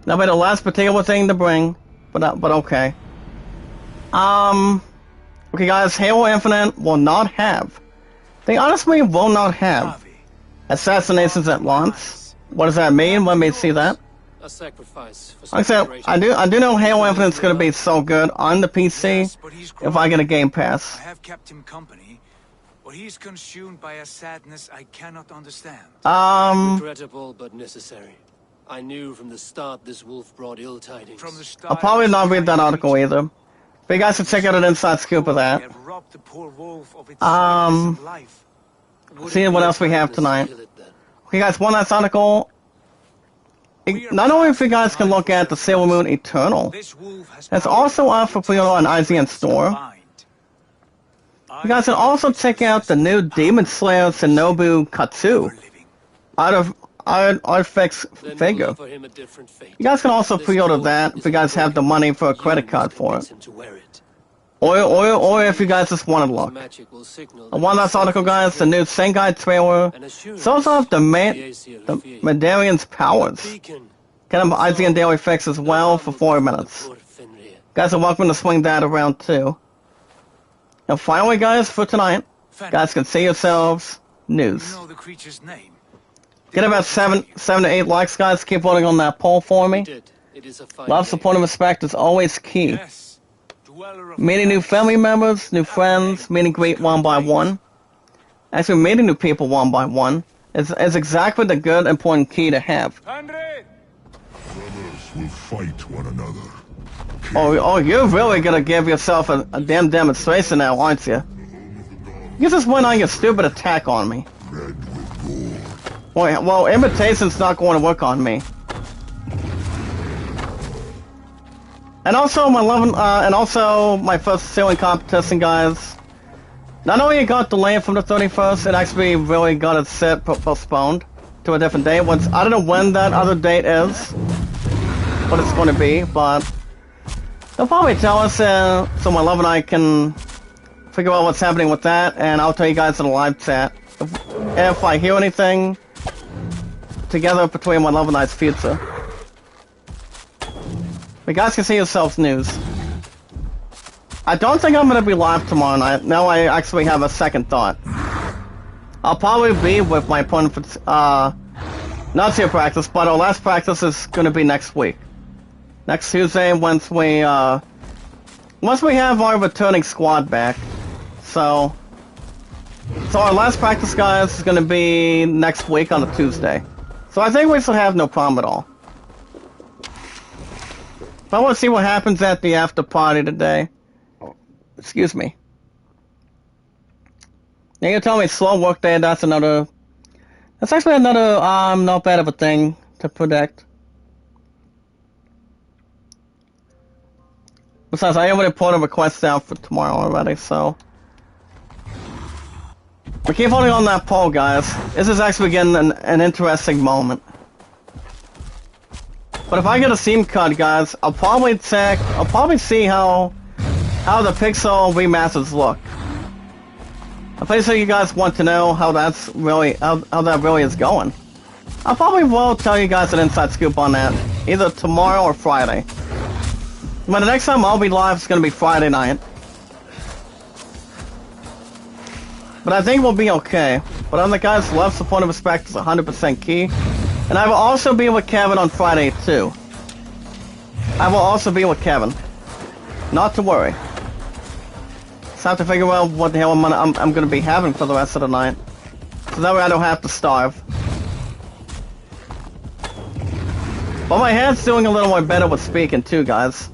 That'll be the last particular thing to bring, but okay. Okay guys, Halo Infinite will not have. They honestly will not have assassinations at launch. What does that mean? Let me see that. A sacrifice for like I said, I do know Halo Infinite's gonna be so good on the PC if I get a Game Pass. I have kept him company, but he's consumed by a sadness I cannot understand. Regrettable but necessary. I knew from the start this wolf brought ill tidings. From the start, I'll probably not read that article either. But you guys should check out an inside scoop of that. See what else we have tonight. Okay guys, one last article. Not only if you guys can look at the Sailor Moon Eternal, it's also up for pre-order on IGN Store. You guys can also check out the new Demon Slayer Shinobu Katsu Artifacts figure. You guys can also pre-order that if you guys have the money for a credit card for it. Or if you guys just want to look. And one last article, guys, the new Sengai trailer shows off the Mandarian's powers. Get them IGN Daily Fix as well for 40 minutes. Guys are welcome to swing that around too. And finally, guys, for tonight, guys can see yourselves news. Get about 7 to 8 likes, guys. Keep voting on that poll for me. Love, support, and respect is always key. Meeting new family members, new friends, meeting greet one by one. Actually, meeting new people one by one is exactly the good, important key to have. Brothers will fight one another. Oh, you're really gonna give yourself a damn demonstration now, aren't you? You just went on your stupid attack on me. Well, imitation's not going to work on me. And also my first sailing competition, guys. Not only got delayed from the 31st, it actually really got its set postponed to a different date. I don't know when that other date is, what it's going to be, but they'll probably tell us, so my love and I can figure out what's happening with that, and I'll tell you guys in a live chat if I hear anything together between my love and I's future. You guys can see yourselves news. I don't think I'm gonna be live tomorrow night. Now I actually have a second thought. I'll probably be with my opponent for, not your practice, but our last practice is gonna be next week. Next Tuesday, once we have our returning squad back. So our last practice, guys, is going to be next week on a Tuesday. So I think we should have no problem at all. But I want to see what happens at the after party today. Excuse me. You're going to tell me slow work day, that's actually another, not bad of a thing to predict. Besides, I already put a request down for tomorrow already, so... We keep holding on that poll, guys. This is actually getting an interesting moment. But if I get a seam cut, guys, I'll probably see how the pixel remasters look. I'm pretty sure you guys want to know how that really is going. I probably will tell you guys an inside scoop on that, either tomorrow or Friday. But the next time I'll be live is going to be Friday night. But I think we'll be okay. But other guys, love, support, and respect is 100% key. And I will also be with Kevin on Friday, too. I will also be with Kevin. Not to worry. Just have to figure out what the hell I'm going to be having for the rest of the night. So that way I don't have to starve. But my head's doing a little more better with speaking, too, guys.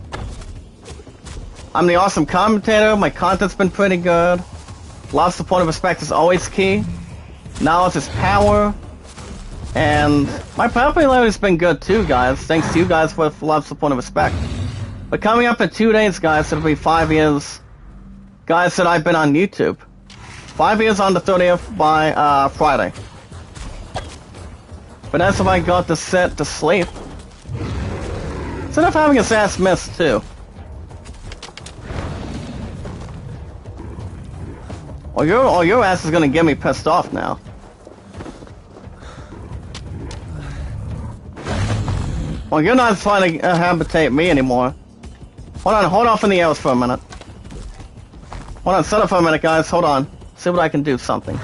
I'm the awesome commentator. My content's been pretty good. Love, support, and respect is always key. Knowledge is power. And my popularity's been good too, guys. Thanks to you guys for love, support, and respect. But coming up in 2 days, guys, it'll be 5 years, guys, that I've been on YouTube. 5 years on the 30th by Friday. But that's if I got the set to sleep. Instead of having his ass missed too. Or your ass is gonna get me pissed off now. Well, you're not trying to habitate me anymore. Hold on in the air for a minute. Hold on, set up for a minute, guys. Hold on. See what I can do something.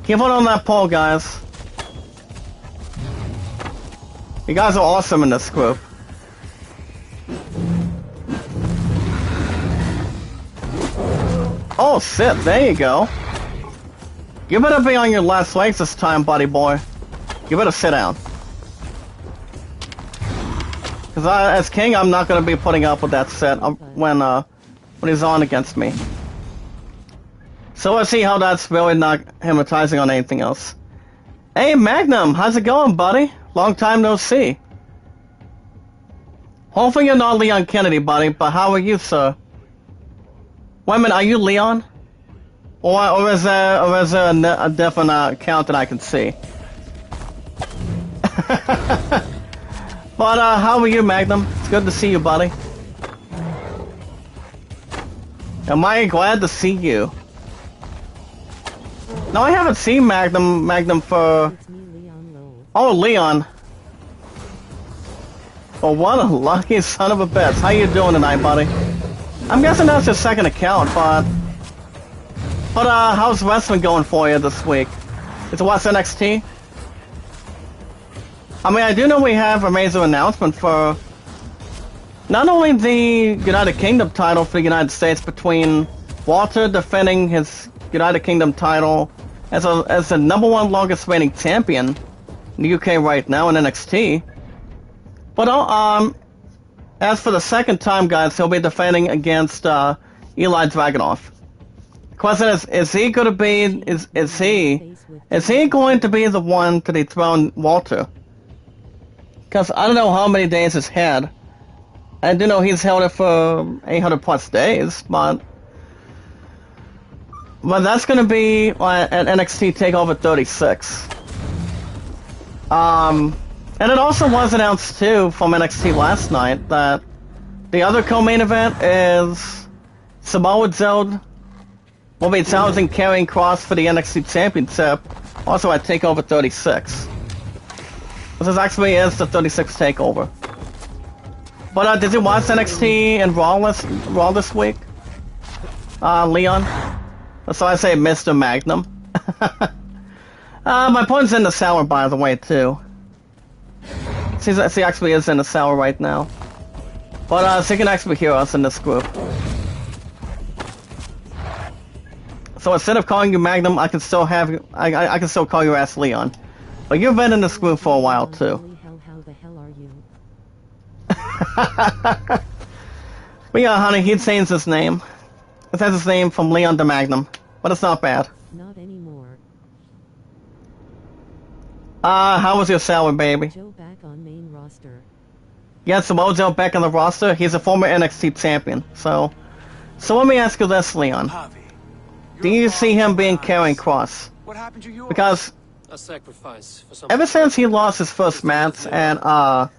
Keep on that pole, guys. You guys are awesome in this group. Oh, sit. There you go. You better be on your last legs this time, buddy boy. You better sit down. Because as king, I'm not going to be putting up with that set when he's on against me. So let's see how that's really not hypnotizing on anything else. Hey, Magnum, how's it going, buddy? Long time no see. Hopefully you're not Leon Kennedy, buddy, but how are you, sir? Wait a minute, are you Leon? Or is there a different account that I can see? But how are you, Magnum? It's good to see you, buddy. Am I glad to see you? No, I haven't seen Magnum for... Oh, Leon. Oh, what a lucky son of a bitch. How you doing tonight, buddy? I'm guessing that's your second account, but how's wrestling going for you this week? Is it what's NXT? I mean, I do know we have a major announcement for not only the United Kingdom title for the United States between Walter defending his United Kingdom title as the #1 longest reigning champion in the UK right now in NXT, but as for the second time, guys, he'll be defending against Eli Dragunov. The question is he going to be is he going to be the one to dethrone Walter? Because I don't know how many days he's had. I do know he's held it for 800 plus days, but that's going to be at NXT TakeOver 36. And it also was announced, too, from NXT last night, that the other co-main event is Samoa Joe will be challenging Karrion Kross for the NXT Championship, also at TakeOver 36. This actually is the 36th TakeOver. But did you watch NXT and Raw this week? Leon? So I say Mr. Magnum. My opponent's in the shower, by the way, too. She actually is in the shower right now. But so you can actually hear us in this group. So instead of calling you Magnum, I can still have you. I can still call you as Leon. But you've been in this group for a while too. How the hell are you? But yeah, honey, he changed his name. It has his name from Leon to Magnum, but it's not bad. Not anymore. How was your salary, baby? Joe back on main roster. Yeah, Samoa Joe back on the roster. He's a former NXT champion. So let me ask you this, Leon. Do you see him being carrying Cross? What happened to yours? Because A sacrifice for some. ever since he lost his first match and on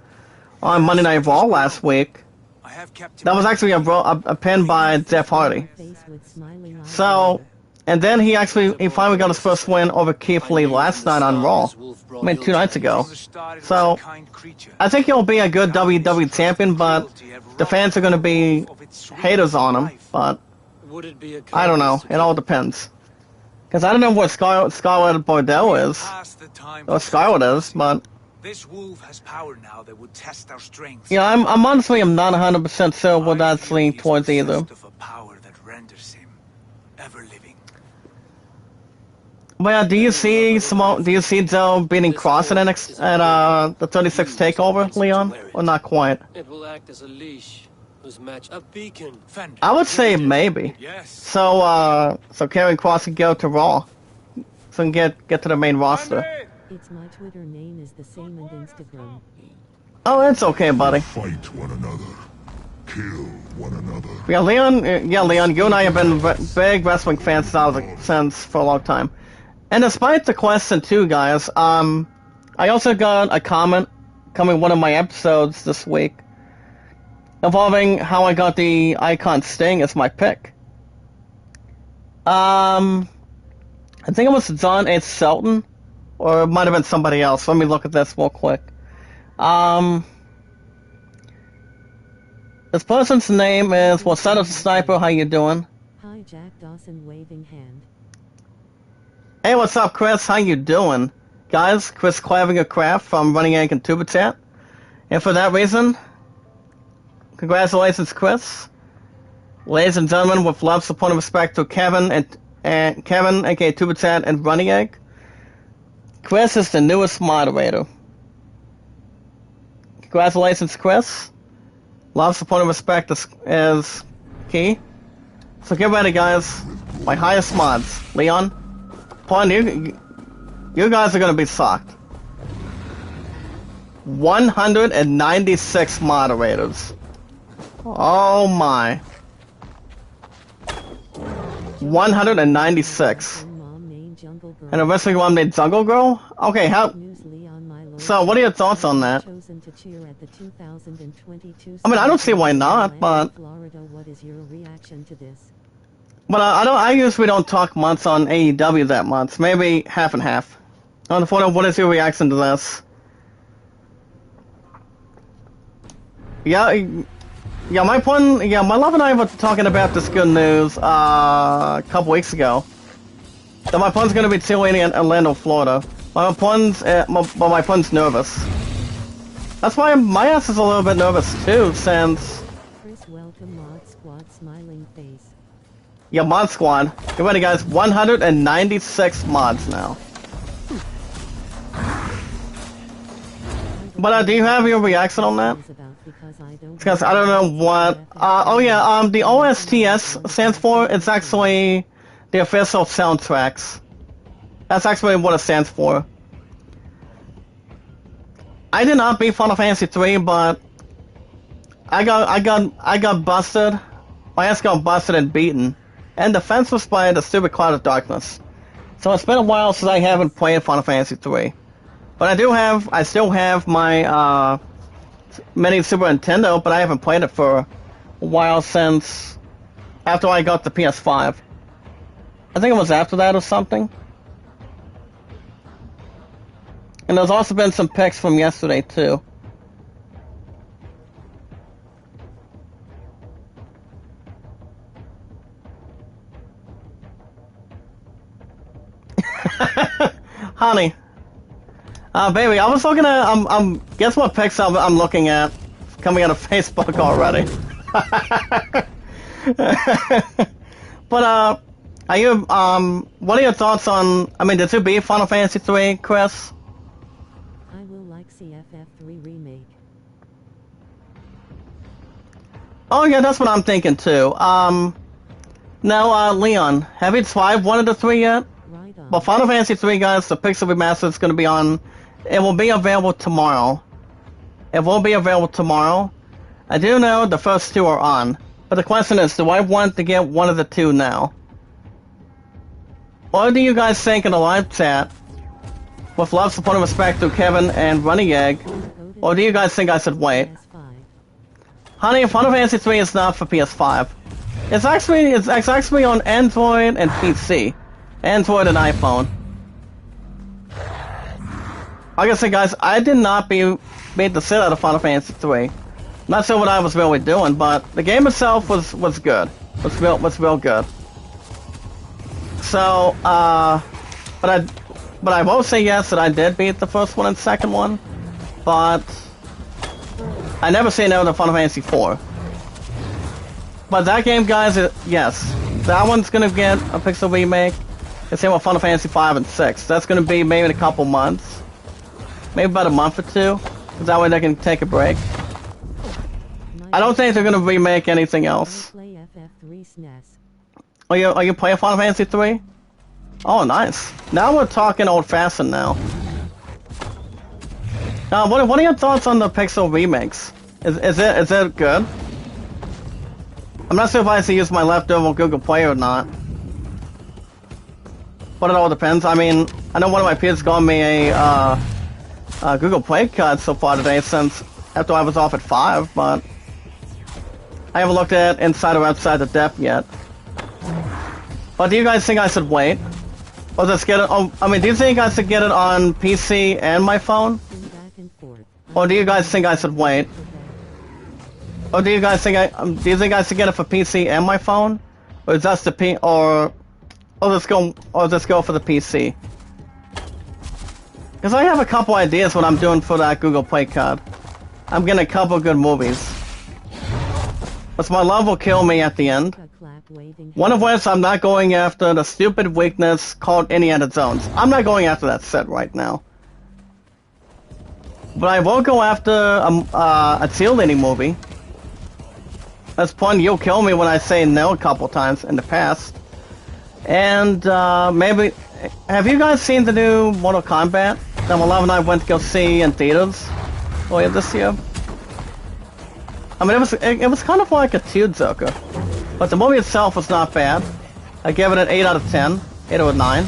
Monday Night Raw last week, I have kept that was actually a pin by Jeff Hardy. Face with smiling eyes. So, and then he finally got his first win over Keith Lee last night on Raw. I mean, 2 nights ago. So, I think he'll be a good WWE champion, but the fans are going to be haters on him. But Would it be a I don't know. It all depends. Because I don't know what Scarlett Bordeaux is, or Scarlett is, but this wolf has power now that would test our strength. yeah, I'm honestly not 100% sure what that's leaning towards either. Of a power that renders him ever living. But yeah, do you see Joe beating Cross at the 36 Takeover, Leon, or not quite? It will act as a leash, whose match a beacon. Fender. I would say maybe. Yes. So Karrion Cross can go to Raw, so can get to the main roster. It's my Twitter name is the same and Instagram. Oh, it's okay, buddy. Fight one another. Kill one another. Yeah, Leon, you and I have been big wrestling fans since for a long time. And despite the question too, guys, I also got a comment coming one of my episodes this week involving how I got the Icon Sting as my pick. I think it was John H. Shelton, or it might have been somebody else. Let me look at this real quick. This person's name is Wasada Sniper. How you doing? Hi, Jack Dawson waving hand. Hey, what's up, Chris? How you doing? Guys, Chris Clavinger Craft from Running Egg and Tuba Chat. And for that reason, congratulations, Chris. Ladies and gentlemen, with love, support, and respect to Kevin and Kevin, aka Tuba Chat, and Running Egg, Chris is the newest moderator. Congratulations, Chris. Love, support, and respect is key. So get ready, guys. My highest mods, Leon. Pawn, you guys are gonna be shocked. 196 moderators. Oh my. 196. And a wrestling one named Jungle Girl? Okay, so what are your thoughts on that? I mean, I don't see why not, but I usually don't talk much on AEW that much. Maybe half and half. On the phone, what is your reaction to this? Yeah, my love and I were talking about this good news a couple weeks ago. That my pun's gonna be chilling in Orlando, Florida. My pun's nervous. That's why my ass is a little bit nervous too, since. Chris, welcome Mod Squad smiling face. Yeah, Mod Squad. Get ready, guys. 196 mods now. But do you have your reaction on that? Because I don't know what. The OSTS stands for. It's actually the official soundtracks. That's actually what it stands for. I did not beat Final Fantasy 3, but I got busted. My ass got busted and beaten, and the fence was by the stupid Cloud of Darkness. So it's been a while since I haven't played Final Fantasy 3. But I still have my mini Super Nintendo, but I haven't played it for a while since after I got the PS5. I think it was after that or something. And there's also been some pics from yesterday too. Honey. Baby, I was looking at, guess what pics I'm looking at coming out of Facebook already. But are you what are your thoughts on? I mean, did you beat Final Fantasy 3, Chris? I will like CFF3 remake. Oh yeah, that's what I'm thinking too. Now, Leon, have you tried one of the three yet? Right on. Well, Final Fantasy 3, guys, the Pixel Remaster is going to be on. It will be available tomorrow. It will be available tomorrow. I do know the first two are on, but the question is, do I want to get one of the two now? What do you guys think in the live chat? With love, support, and respect to Kevin and Running Egg, or do you guys think I should wait? PS5. Honey, Final Fantasy 3 is not for PS5. It's actually on Android and PC. Android and iPhone. Like I said, guys, I did not beat the shit out of Final Fantasy 3. Not sure what I was really doing, but the game itself was good. Was real good. So, but I will say yes that I did beat the first one and second one, but I never say no to Final Fantasy 4. But that game, guys, yes, that one's gonna get a pixel remake. The same with Final Fantasy 5 and 6. That's gonna be maybe in a couple months, maybe about a month or two. That way they can take a break. I don't think they're gonna remake anything else. Play FF3 SNES. Are you playing Final Fantasy 3? Oh, nice. Now we're talking old-fashioned now. What are your thoughts on the Pixel remakes? Is it good? I'm not sure if I should use my leftover Google Play or not. But it all depends. I mean, I know one of my peers got me a Google Play card so far today since after I was off at 5, but I haven't looked at inside or outside the depth yet. But do you guys think I should wait? Or just get it? Oh, I mean, do you think I should get it on PC and my phone? Or do you guys think I should wait? Or do you guys think do you think I should get it for PC and my phone, or just the or just go for the PC? Because I have a couple ideas what I'm doing for that Google Play card. I'm getting a couple good movies, but my love will kill me at the end. One of which I'm not going after the stupid weakness called Indiana Jones. I'm not going after that set right now. But I will go after a cheerleading movie. That's point you'll kill me when I say no a couple times in the past. And maybe have you guys seen the new Mortal Kombat that my love and I went to go see in theaters earlier this year? I mean, it was kind of like a tearjerker, but the movie itself was not bad. I gave it an 8 out of 10, 8 out of 9.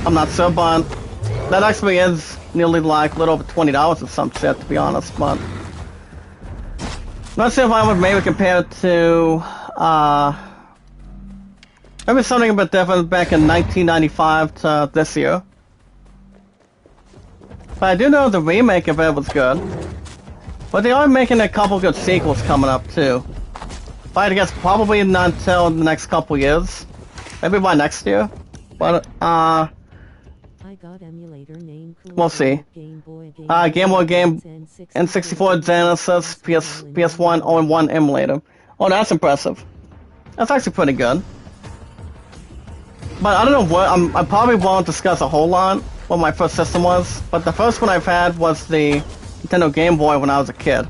I'm not sure, but that actually is nearly like a little over $20 or some shit, to be honest, but I'm not sure if I would maybe compare it to, maybe something a bit different back in 1995 to this year. But I do know the remake of it was good. But they are making a couple good sequels coming up too. But I guess probably not until the next couple years. Maybe by next year. But, I got emulator name we'll see. Game Boy Game, N64, Genesis, PS1, all-in-one emulator. Oh, that's impressive. That's actually pretty good. But I don't know what, I probably won't discuss a whole lot what my first system was. But the first one I've had was the Nintendo Game Boy when I was a kid.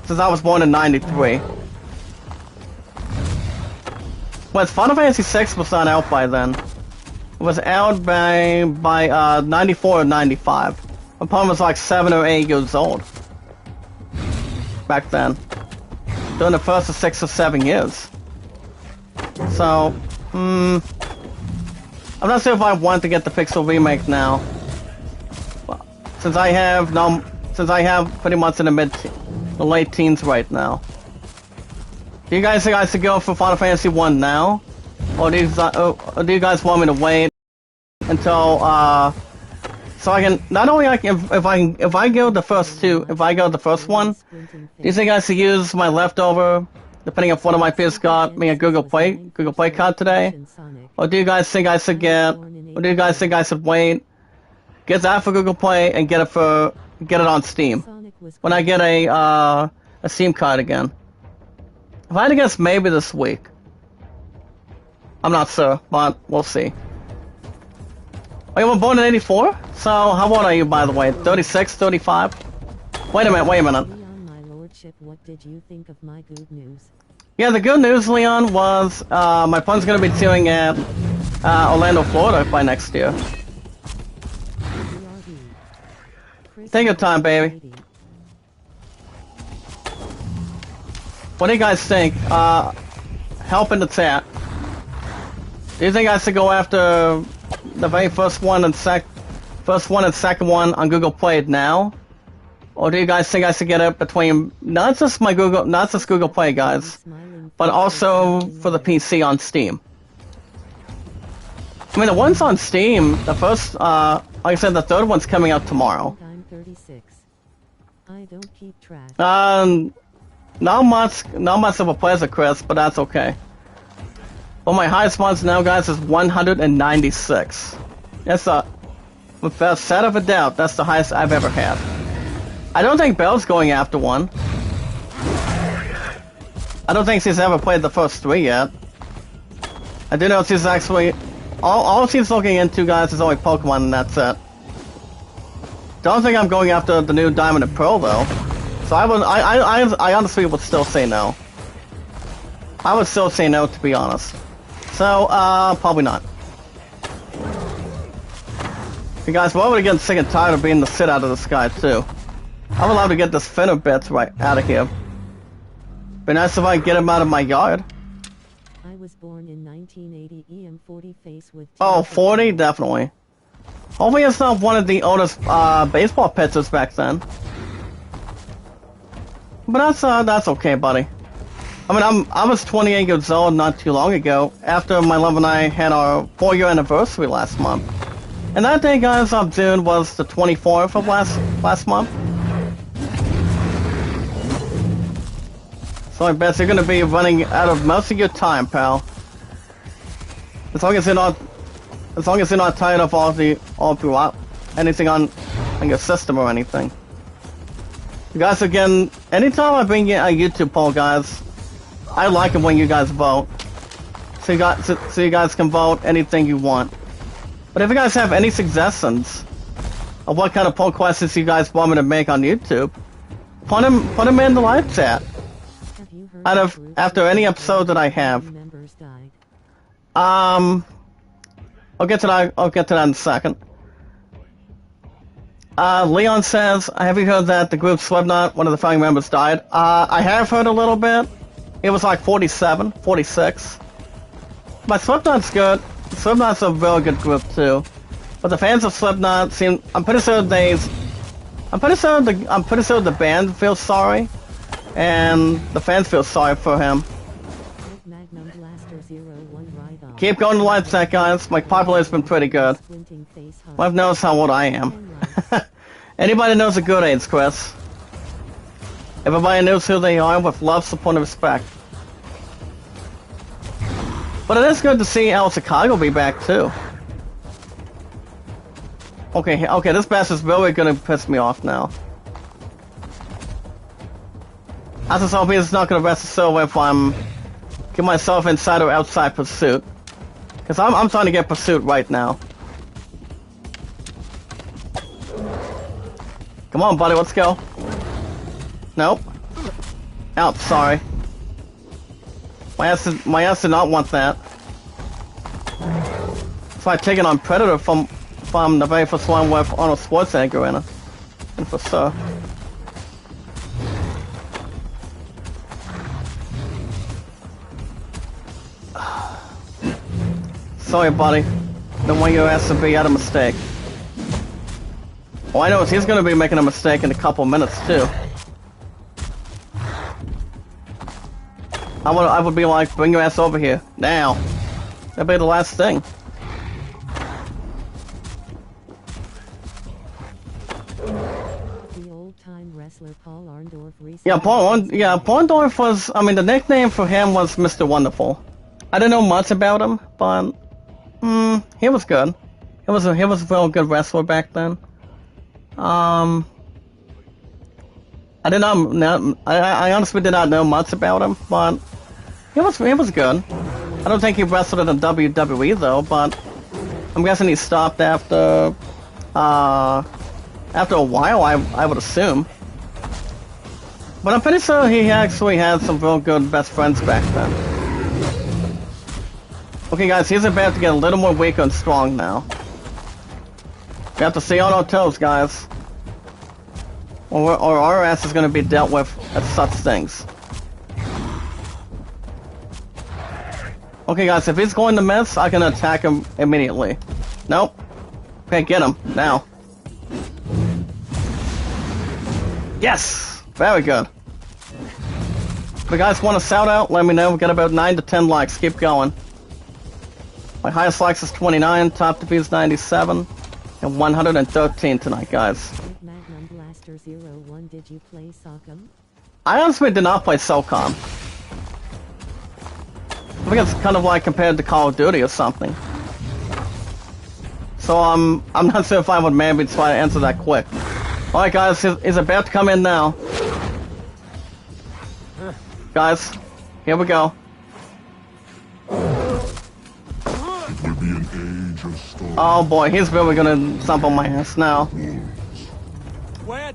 Since I was born in '93. But Final Fantasy 6 was not out by then. It was out by 94 or 95. My phone was like 7 or 8 years old. Back then. During the first 6 or 7 years. So, I'm not sure if I want to get the Pixel remake now. Since I have pretty much in the late teens right now. Do you guys think I should go for Final Fantasy 1 now? Or do you guys want me to wait until so I can not only if I go the first one, do you think I should use my leftover, depending if one of my peers got me a Google Play card today? Or do you guys think I should wait, get that for Google Play and get it for get it on Steam. Sonic was When I get a Steam card again. If I had to guess, maybe this week. I'm not sure, but we'll see. Oh, you were born in 84? So, how old are you, by the way? 36, 35? Wait a minute. Leon, my lordship, what did you think of my good news? Yeah, the good news, Leon, was my son's gonna be touring at Orlando, Florida by next year. Take your time, baby. What do you guys think? Help in the chat. Do you think I should go after the very first one and second one on Google Play now? Or do you guys think I should get it between not just Google Play, guys, but also for the PC on Steam? I mean, the ones on Steam, the first, like I said, the third one's coming out tomorrow. I'm 36. I don't keep track. Not much of a pleasure, Chris, but that's okay. Well, my highest ones now, guys, is 196. That's without a shadow of a doubt, that's the highest I've ever had. I don't think Belle's going after one. I don't think she's ever played the first 3 yet. I do know she's actually... All she's looking into, guys, is only Pokemon, and that's it. Don't think I'm going after the new Diamond and Pearl, though. So I honestly would still say no. I would still say no, to be honest. So, probably not. You guys, we're already getting sick and tired of being the shit out of this guy, too. I would love to get this Finner bits right out of here. Be nice if I can get him out of my yard. I was born in 1980. EM40 face with... Oh, 40? Definitely. Hopefully it's not one of the oldest baseball pitchers back then. But that's okay, buddy. I mean, I was 28 years old not too long ago, after my love and I had our 4-year anniversary last month. And that day, guys, of June was the 24th of last month. So I bet you're gonna be running out of most of your time, pal. As long as you're not tired of all throughout anything on your system or anything. You guys, again, anytime I bring in a YouTube poll, guys, I like it when you guys vote. So you guys can vote anything you want. But if you guys have any suggestions of what kind of poll questions you guys want me to make on YouTube, put them in the live chat. After any episode that I have. I'll get to that in a second. Leon says, have you heard that the group Slipknot, one of the founding members, died? I have heard a little bit. It was like 47, 46. But Slipknot's good. Slipknot's a really good group too. But the fans of Slipknot seem, I'm pretty sure the band feels sorry. And the fans feel sorry for him. Keep going to live chat, guys. My population's been pretty good. Life knows how old I am. Anybody knows a good age, Chris. Everybody knows who they are with love, support, and respect. But it is good to see El Chicago be back, too. Okay, this bastard's really gonna piss me off now. I just hope he's not gonna rest so if I'm get myself inside or outside pursuit. Cause I'm trying to get pursuit right now. Come on, buddy, let's go. Nope. Oh, sorry. My ass did not want that. So I taken on Predator from the very first one with Arnold Schwarzenegger in it. And for sure. Sorry, buddy. Don't want your ass to be at a mistake. Oh, I know he's gonna be making a mistake in a couple minutes too. I would be like, bring your ass over here now. That'd be the last thing. The old-time wrestler Paul Orndorff recently... Yeah, Paul Orndorff was. I mean, the nickname for him was Mr. Wonderful. I don't know much about him, but he was good. He was a real good wrestler back then. I did not know, I honestly did not know much about him, but he was good. I don't think he wrestled in the WWE though, but I'm guessing he stopped after a while, I would assume. But I'm pretty sure he actually had some real good best friends back then. Okay guys, he's about to get a little more weak and strong now. We have to stay on our toes, guys. Or our ass is going to be dealt with at such things. Okay guys, if he's going to miss, I can attack him immediately. Nope. Okay, get him, now. Yes! Very good. If you guys want to shout out, let me know. We've got about 9 to 10 likes. Keep going. My highest likes is 29, top to be is 97, and 113 tonight, guys. Magnum Blaster 01, did you play SOCOM? I honestly did not play SOCOM. I think it's kind of like compared to Call of Duty or something. So I'm not sure if I would maybe try to answer that quick. Alright guys, he's about to come in now. Guys, here we go. Oh boy, he's really gonna jump on my ass now.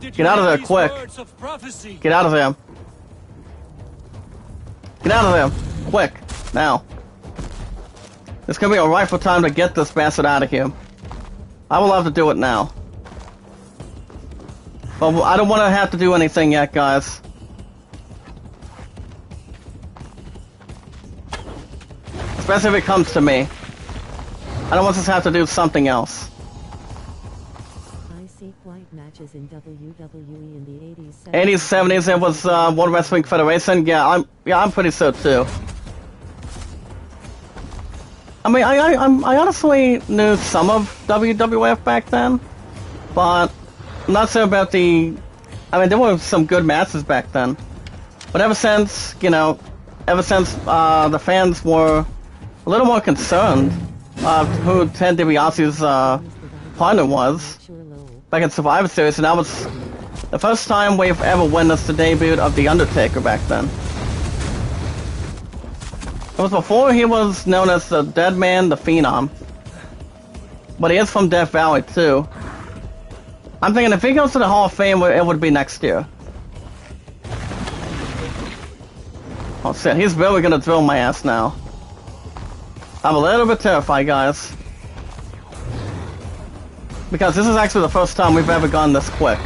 Get out of there, quick. Get out of there. Get out of there, quick, now. It's gonna be a rightful time to get this bastard out of here. I will have to do it now. But I don't want to have to do anything yet, guys. Especially if it comes to me. I don't want us to have to do something else. I see quite matches in WWE in the 80s. 80s, 70s, it was World Wrestling Federation. Yeah, I'm pretty sure too. I mean, I honestly knew some of WWF back then, but I'm not sure about the. I mean, there were some good matches back then, but ever since, you know, the fans were a little more concerned who Ted DiBiase's partner was back in Survivor Series, and that was the first time we've ever witnessed the debut of The Undertaker back then. It was before he was known as the Dead Man, the Phenom. But he is from Death Valley too. I'm thinking if he goes to the Hall of Fame, it would be next year. Oh shit, he's really gonna drill my ass now. I'm a little bit terrified, guys. Because this is actually the first time we've ever gone this quick.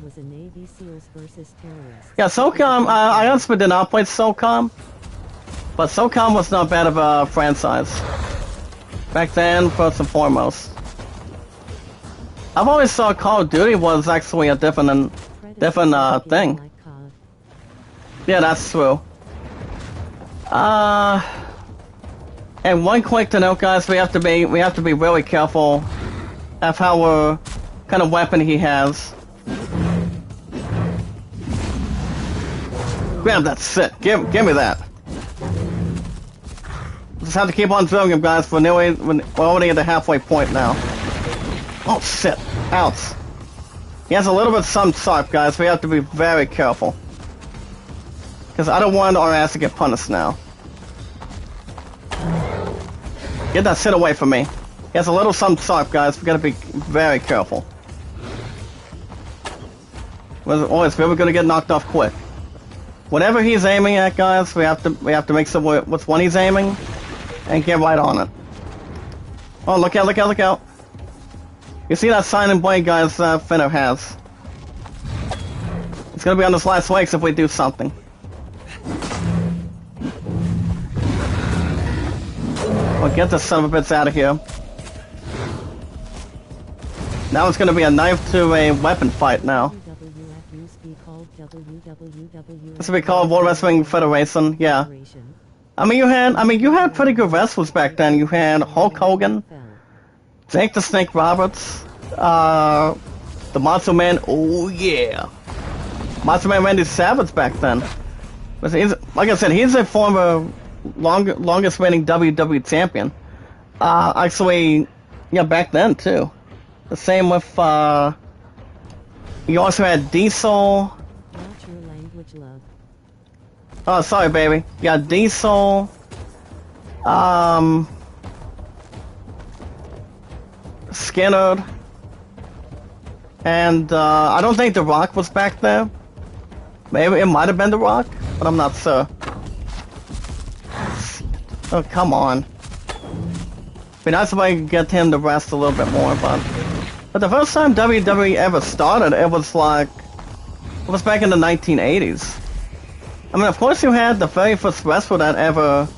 Was a Navy SEALs versus terrorists. Yeah, SOCOM, I honestly did not play SOCOM. But SOCOM was not bad of a franchise. Back then, first and foremost. I've always thought Call of Duty was actually a different thing. Yeah, that's true. And one quick to note, guys, we have to be really careful of how kind of weapon he has. Grab that shit. Give me that. Just have to keep on drilling him, guys. We're already at the halfway point now. Oh shit! Ouch. He has a little bit of some sharp, guys. We have to be very careful. Because I don't want our ass to get punished now. Get that shit away from me. He has a little some sharp, guys. We gotta be very careful. Oh, it's really gonna get knocked off quick. Whatever he's aiming at, guys, we have to make sure which one he's aiming and get right on it. Oh, look out, look out, look out. You see that sign and blade, guys, Finner has. It's gonna be on his last legs if we do something. Well, get this son of a bitch out of here. Now it's gonna be a knife to a weapon fight now. This will be called World Wrestling Federation, yeah. I mean, you had pretty good wrestlers back then. You had Hulk Hogan, Jake the Snake Roberts, the Macho Man. Oh yeah, Macho Man Randy Savage back then. But like I said, he's a former longest reigning WWE champion. Actually, yeah, back then too. The same with You also had Diesel. Watch your language, love. Oh, sorry, baby. You got Diesel. Skinner. And, I don't think The Rock was back there. Maybe it might have been The Rock, but I'm not sure. Oh, come on. Be nice if I could get him to rest a little bit more, but the first time WWE ever started, it was back in the 1980s. I mean, of course you had the very first wrestler that ever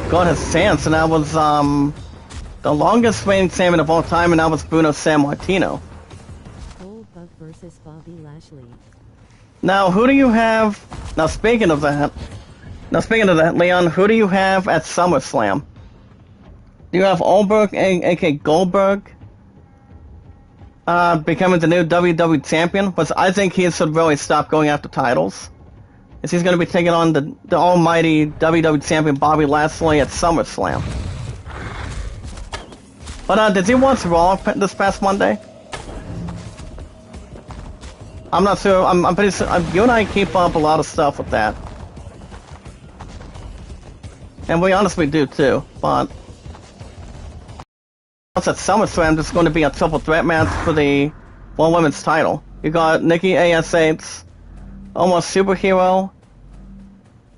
got his chance, and that was, the longest reigning champion of all time, and that was Bruno Sammartino. Goldberg versus Bobby Lashley. Now, who do you have... Now, speaking of that, Leon, who do you have at SummerSlam? Do you have Goldberg, aka Goldberg, becoming the new WWE champion? But I think he should really stop going after titles. Is he's going to be taking on the almighty WWE champion Bobby Lashley at SummerSlam. But did you watch Raw this past Monday? I'm not sure. I'm pretty sure. You and I keep up a lot of stuff with that, and we honestly do too. But at SummerSlam, there's going to be a triple threat match for the One Women's title. You got Nikki ASH, almost superhero,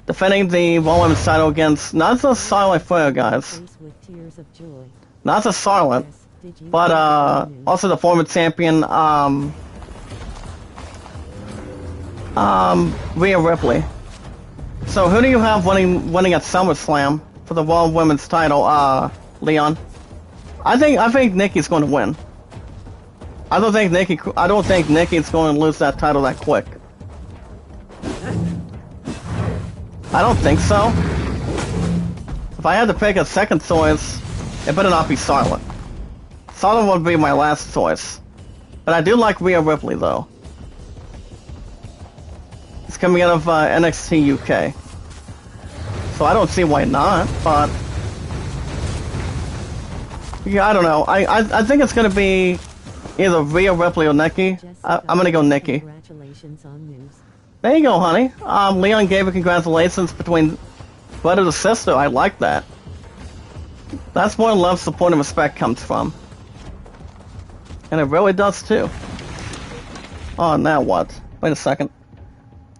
defending the One Women's title against not just Charlotte Flair, guys. Not just Charlotte, but also the former champion, Rhea Ripley. So who do you have winning at SummerSlam for the World Women's title, Leon? I think Nikki's going to win. I don't think Nikki's going to lose that title that quick. I don't think so. If I had to pick a second choice, it better not be Charlotte. Charlotte would be my last choice. But I do like Rhea Ripley, though. It's coming out of NXT UK. So I don't see why not, but... Yeah, I don't know. I think it's going to be either Rhea Ripley or Nikki. I'm going to go Nikki. There you go, honey. Leon gave her congratulations between brother to sister. I like that. That's where love, support, and respect comes from. And it really does, too. Oh, now what? Wait a second.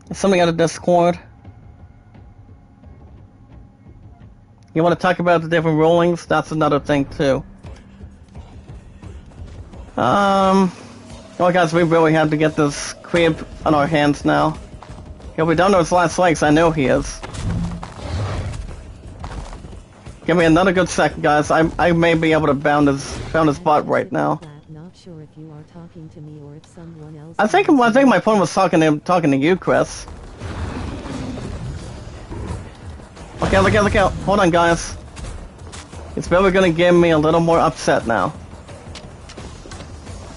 Is something out of Discord? You want to talk about the different rulings? That's another thing, too. Oh, guys, we really have to get this creep on our hands now. He'll be done to his last legs, I know he is. Give me another good second, guys. I may be able to bound his butt right now. Not sure if you are talking to me or if someone else. I think my phone was talking to you, Chris. Okay, look out. Hold on, guys. It's really gonna get me a little more upset now.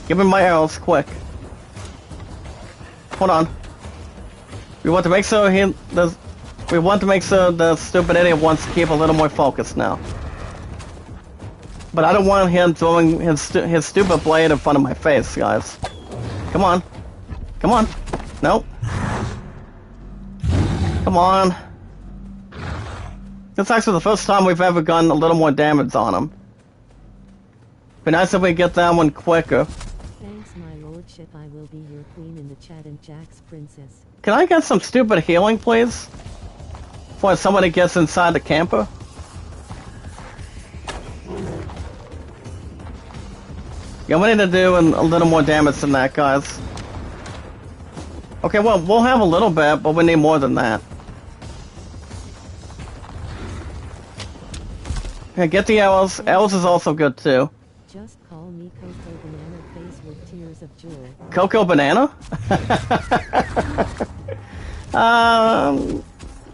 Give me my arrows, quick. Hold on. We want to make sure the stupid idiot wants to keep a little more focused now. But I don't want him throwing his stupid blade in front of my face, guys. Come on. Come on. Nope. Come on. This is actually the first time we've ever gotten a little more damage on him. Be nice if we get that one quicker. Thanks, my lordship. I will be your queen in the chat and Jack's princess. Can I get some stupid healing, please? Before somebody gets inside the camper? Yeah, we need to do a little more damage than that, guys. Okay, well, we'll have a little bit, but we need more than that. Okay, get the arrows. Arrows is also good, too. Just call me Coco Banana Face with tears of joy. Coco Banana?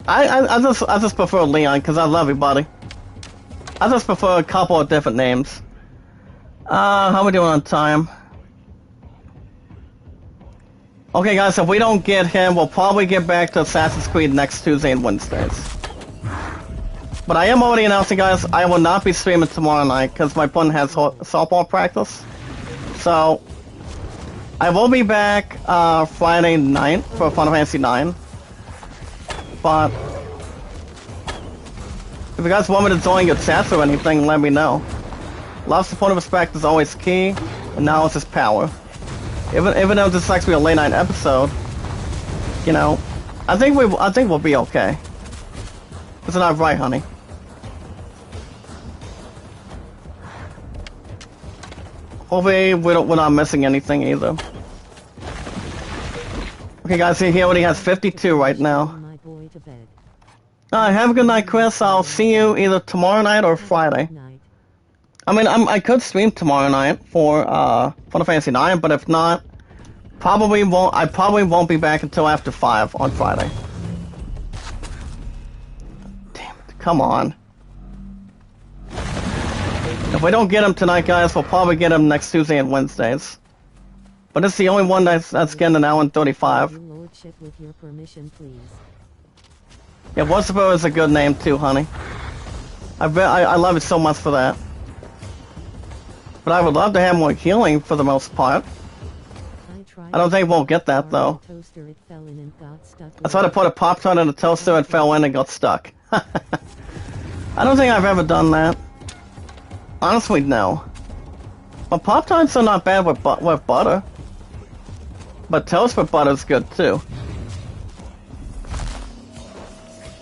I just prefer Leon, because I love you, buddy. I just prefer a couple of different names. How are we doing on time? Okay, guys, if we don't get him, we'll probably get back to Assassin's Creed next Tuesday and Wednesdays. But I am already announcing, guys, I will not be streaming tomorrow night, because my son has softball practice. So, I will be back Friday night for Final Fantasy 9. But if you guys want me to join your chats or anything, let me know. Love, support, and respect is always key, and now it's just power. Even though this is actually a late night episode, you know, I think we'll be okay. Isn't that right, honey? Hopefully we're not missing anything either. Okay, guys, he already has 52 right now. Alright, have a good night, Chris. I'll see you either tomorrow night or Friday. I mean, I could stream tomorrow night for Final Fantasy 9, but if not, I probably won't be back until after 5 on Friday. Damn it, come on. If we don't get him tonight, guys, we'll probably get him next Tuesday and Wednesdays. But it's the only one that's getting an hour and 35. Lordship, with your permission, please. Yeah, Wussipo is a good name too, honey. I love it so much for that. But I would love to have more healing for the most part. I don't think we'll get that though. I tried to put a Pop-Tart in a toaster, it fell in and got stuck. I don't think I've ever done that. Honestly, no. But Pop-Tarts are not bad with butter. But toast with butter is good too.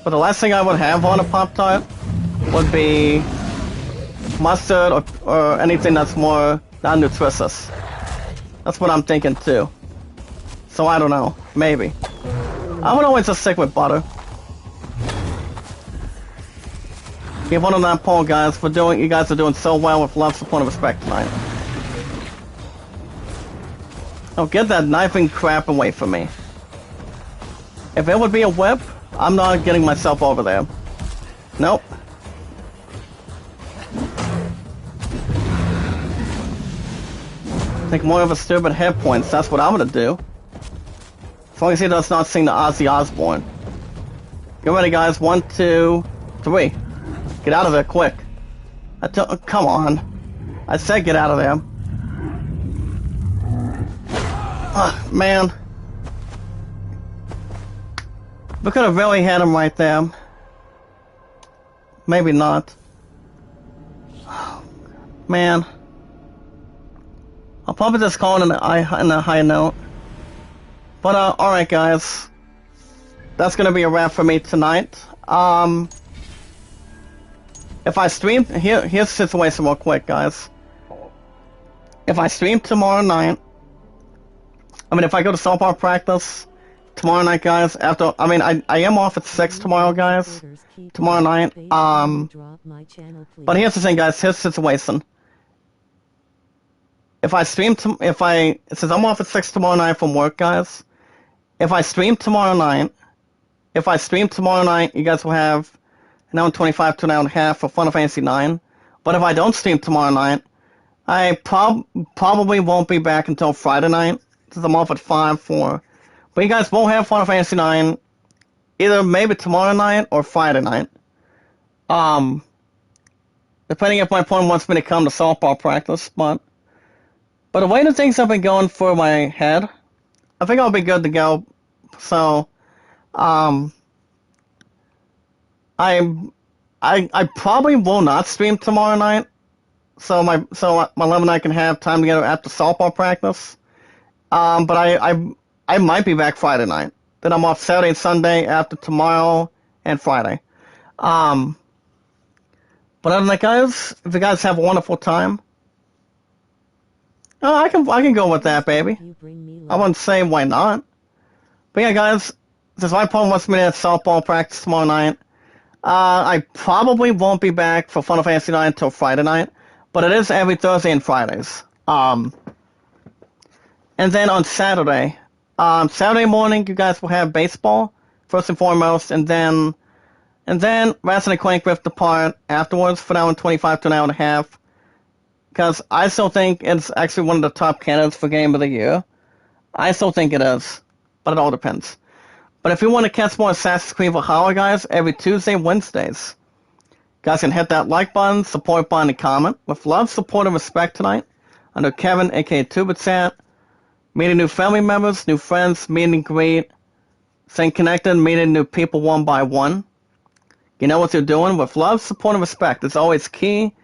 But the last thing I would have on a Pop-Tart would be mustard or anything that's more non-nutritious. That's what I'm thinking too. So I don't know. Maybe. I would always just stick with butter. Give one on that poll, guys. You guys are doing so well with love, support, and respect tonight. Oh, get that knifing crap away from me. If it would be a whip, I'm not getting myself over there. Nope. Take more of a stupid hit points. That's what I'm gonna do. As long as he does not sing the Ozzy Osbourne. Get ready, guys. 1, 2, 3. Get out of there, quick. Come on. I said get out of there. Man. We could have really had him right there. Maybe not. Man. I'll probably just call it in a high note. But, alright guys. That's gonna be a wrap for me tonight. If I stream, here's the situation real quick, guys. If I stream tomorrow night, if I go to softball practice tomorrow night, guys, I am off at 6 tomorrow, guys. Tomorrow night, but here's the thing, guys, here's the situation. Since I'm off at 6 tomorrow night from work, guys, if I stream tomorrow night, you guys will have an hour and 25 to an hour and a half for Final Fantasy 9. But if I don't stream tomorrow night, I probably won't be back until Friday night, since I'm off at 5 for... But you guys won't have Final Fantasy 9 either maybe tomorrow night or Friday night. Depending if my opponent wants me to come to softball practice, but the way the things have been going for my head, I think I'll be good to go. So, I probably will not stream tomorrow night, so my love and I can have time together after softball practice. But I might be back Friday night. Then I'm off Saturday and Sunday after tomorrow and Friday. But other than that, guys, if you guys have a wonderful time, I can go with that, baby. I wouldn't say why not. But yeah, guys, since my opponent wants me to have softball practice tomorrow night, I probably won't be back for Final Fantasy 9 until Friday night, but it is every Thursday and Fridays. And then on Saturday morning, you guys will have baseball, first and foremost, and then Ratchet and Clank Rift Apart afterwards for an hour and 25 to an hour and a half. Because I still think it's actually one of the top candidates for Game of the Year. I still think it is, but it all depends. But if you want to catch more Assassin's Creed Valhalla, guys, every Tuesday, Wednesdays, guys can hit that like button, support button, and comment. With love, support, and respect tonight, under Kevin, aka Tubichat, meeting new family members, new friends, meeting and greet, staying connected, meeting new people one by one. You know what you're doing with love, support, and respect. It's always key.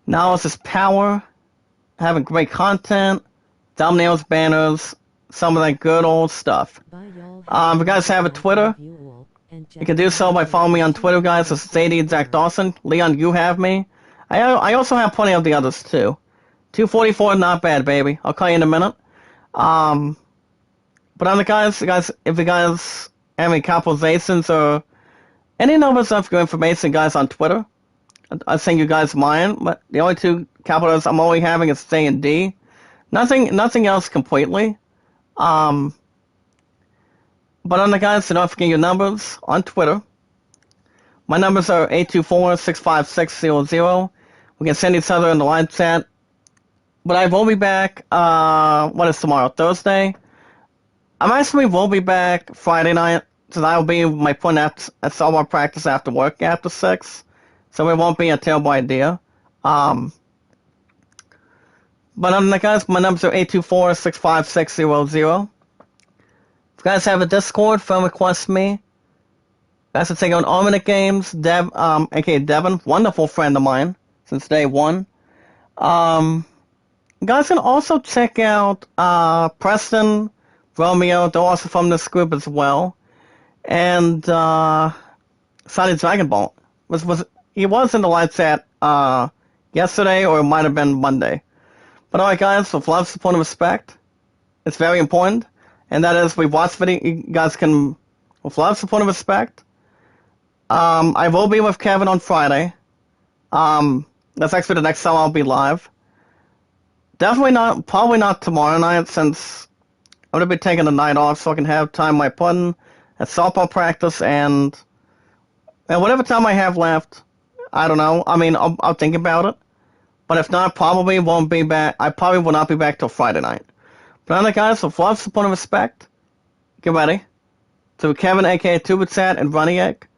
Knowledge is power. Having great content, thumbnails, banners, some of that good old stuff. If you guys have a Twitter, you can do so by following me on Twitter, guys. It's ZD Zach Dawson. Leon, you have me. I also have plenty of the others, too. 244, not bad, baby. I'll call you in a minute. But on the guys, if you guys have any capitalizations or any numbers of your information, guys, on Twitter, I'll send you guys mine. But the only two capitals I'm only having is C and D. Nothing else completely. But on the guys, don't forget your numbers on Twitter. My numbers are 824-65600. We can send each other in the live chat. But I will be back, what is tomorrow? Thursday? Will be back Friday night, since I will be with my friend at softball practice after work after 6. So it won't be a terrible idea. But on the guys, my numbers are 824-65600. If you guys have a Discord, friend request me. Guys can take on Almanac Games, aka Devin, wonderful friend of mine since day one. You guys can also check out Preston, Romeo, they're also from this group as well. And Sunny Dragon Ball. He was in the live chat yesterday, or it might have been Monday. But alright guys, with love, support, and respect, it's very important. And that is, we watch video, you guys can, with love, support, and respect. I will be with Kevin on Friday. That's actually the next time I'll be live. Probably not tomorrow night, since I'm going to be taking the night off so I can have time my pudding at softball practice and whatever time I have left. I don't know. I mean, I'll think about it. But if not, probably won't be back. I probably will not be back till Friday night. But other guys, with love, support, and respect, get ready. To Kevin, aka Tubichat, and Ronnie Egg,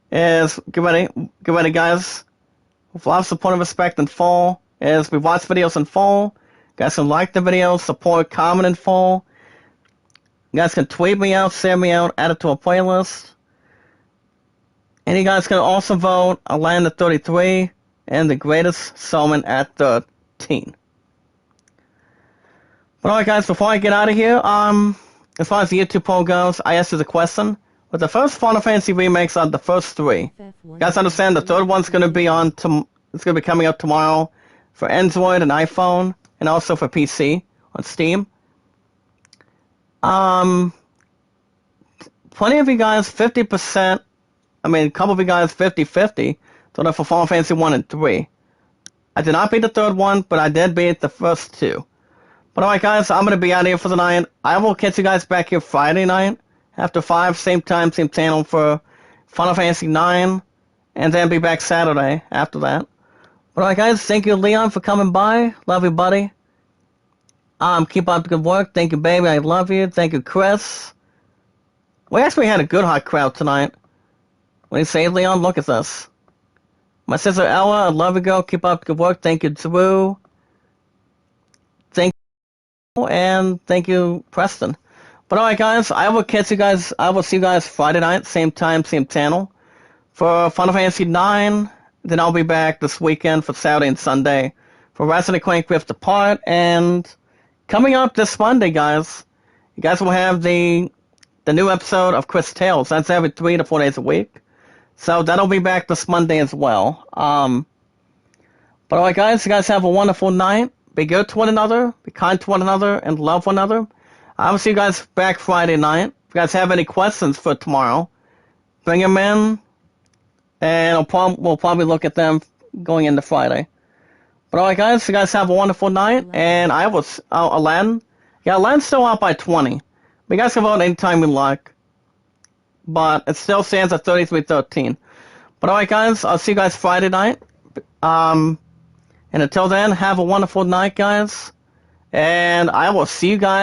get ready, guys. With love, support, and respect in full, we watch videos in full. You guys can like the videos, support, comment in full. You guys can tweet me out, share me out, add it to a playlist. And you guys can also vote a Land of 33 and the greatest showman at 13. But alright guys, before I get out of here, as far as the YouTube poll goes, I asked you the question. With the first Final Fantasy remakes are the first 3. You guys understand the third one's going to be it's going to be coming up tomorrow for Android and iPhone, and also for PC on Steam. Plenty of you guys, 50%, a couple of you guys, 50-50, so they're for Final Fantasy 1 and 3. I did not beat the third one, but I did beat the first 2. But alright guys, I'm going to be out of here for the night. I will catch you guys back here Friday night, after 5, same time, same channel for Final Fantasy 9, and then be back Saturday after that. But alright guys, thank you Leon for coming by. Love you, buddy. Keep up the good work. Thank you, baby. I love you. Thank you, Chris. We actually had a good hot crowd tonight. What do you say, Leon? Look at this. My sister Ella, I love you, girl. Keep up the good work. Thank you, Drew. Thank you, and thank you, Preston. But alright guys, I will see you guys Friday night, same time, same channel, for Final Fantasy 9. Then I'll be back this weekend for Saturday and Sunday for Resident Clank Rift Apart. And coming up this Monday, guys, you guys will have the new episode of Chris Tales. That's every 3 to 4 days a week. So that'll be back this Monday as well. But alright guys, you guys have a wonderful night. Be good to one another, be kind to one another, and love one another. I will see you guys back Friday night. If you guys have any questions for tomorrow, bring them in, and we'll probably look at them going into Friday. But alright guys, you guys have a wonderful night, and I will, Aladdin? Yeah, Aladdin's still out by 20. But you guys can vote anytime you like. But it still stands at 33-13. But alright guys, I'll see you guys Friday night. And until then, have a wonderful night, guys. And I will see you guys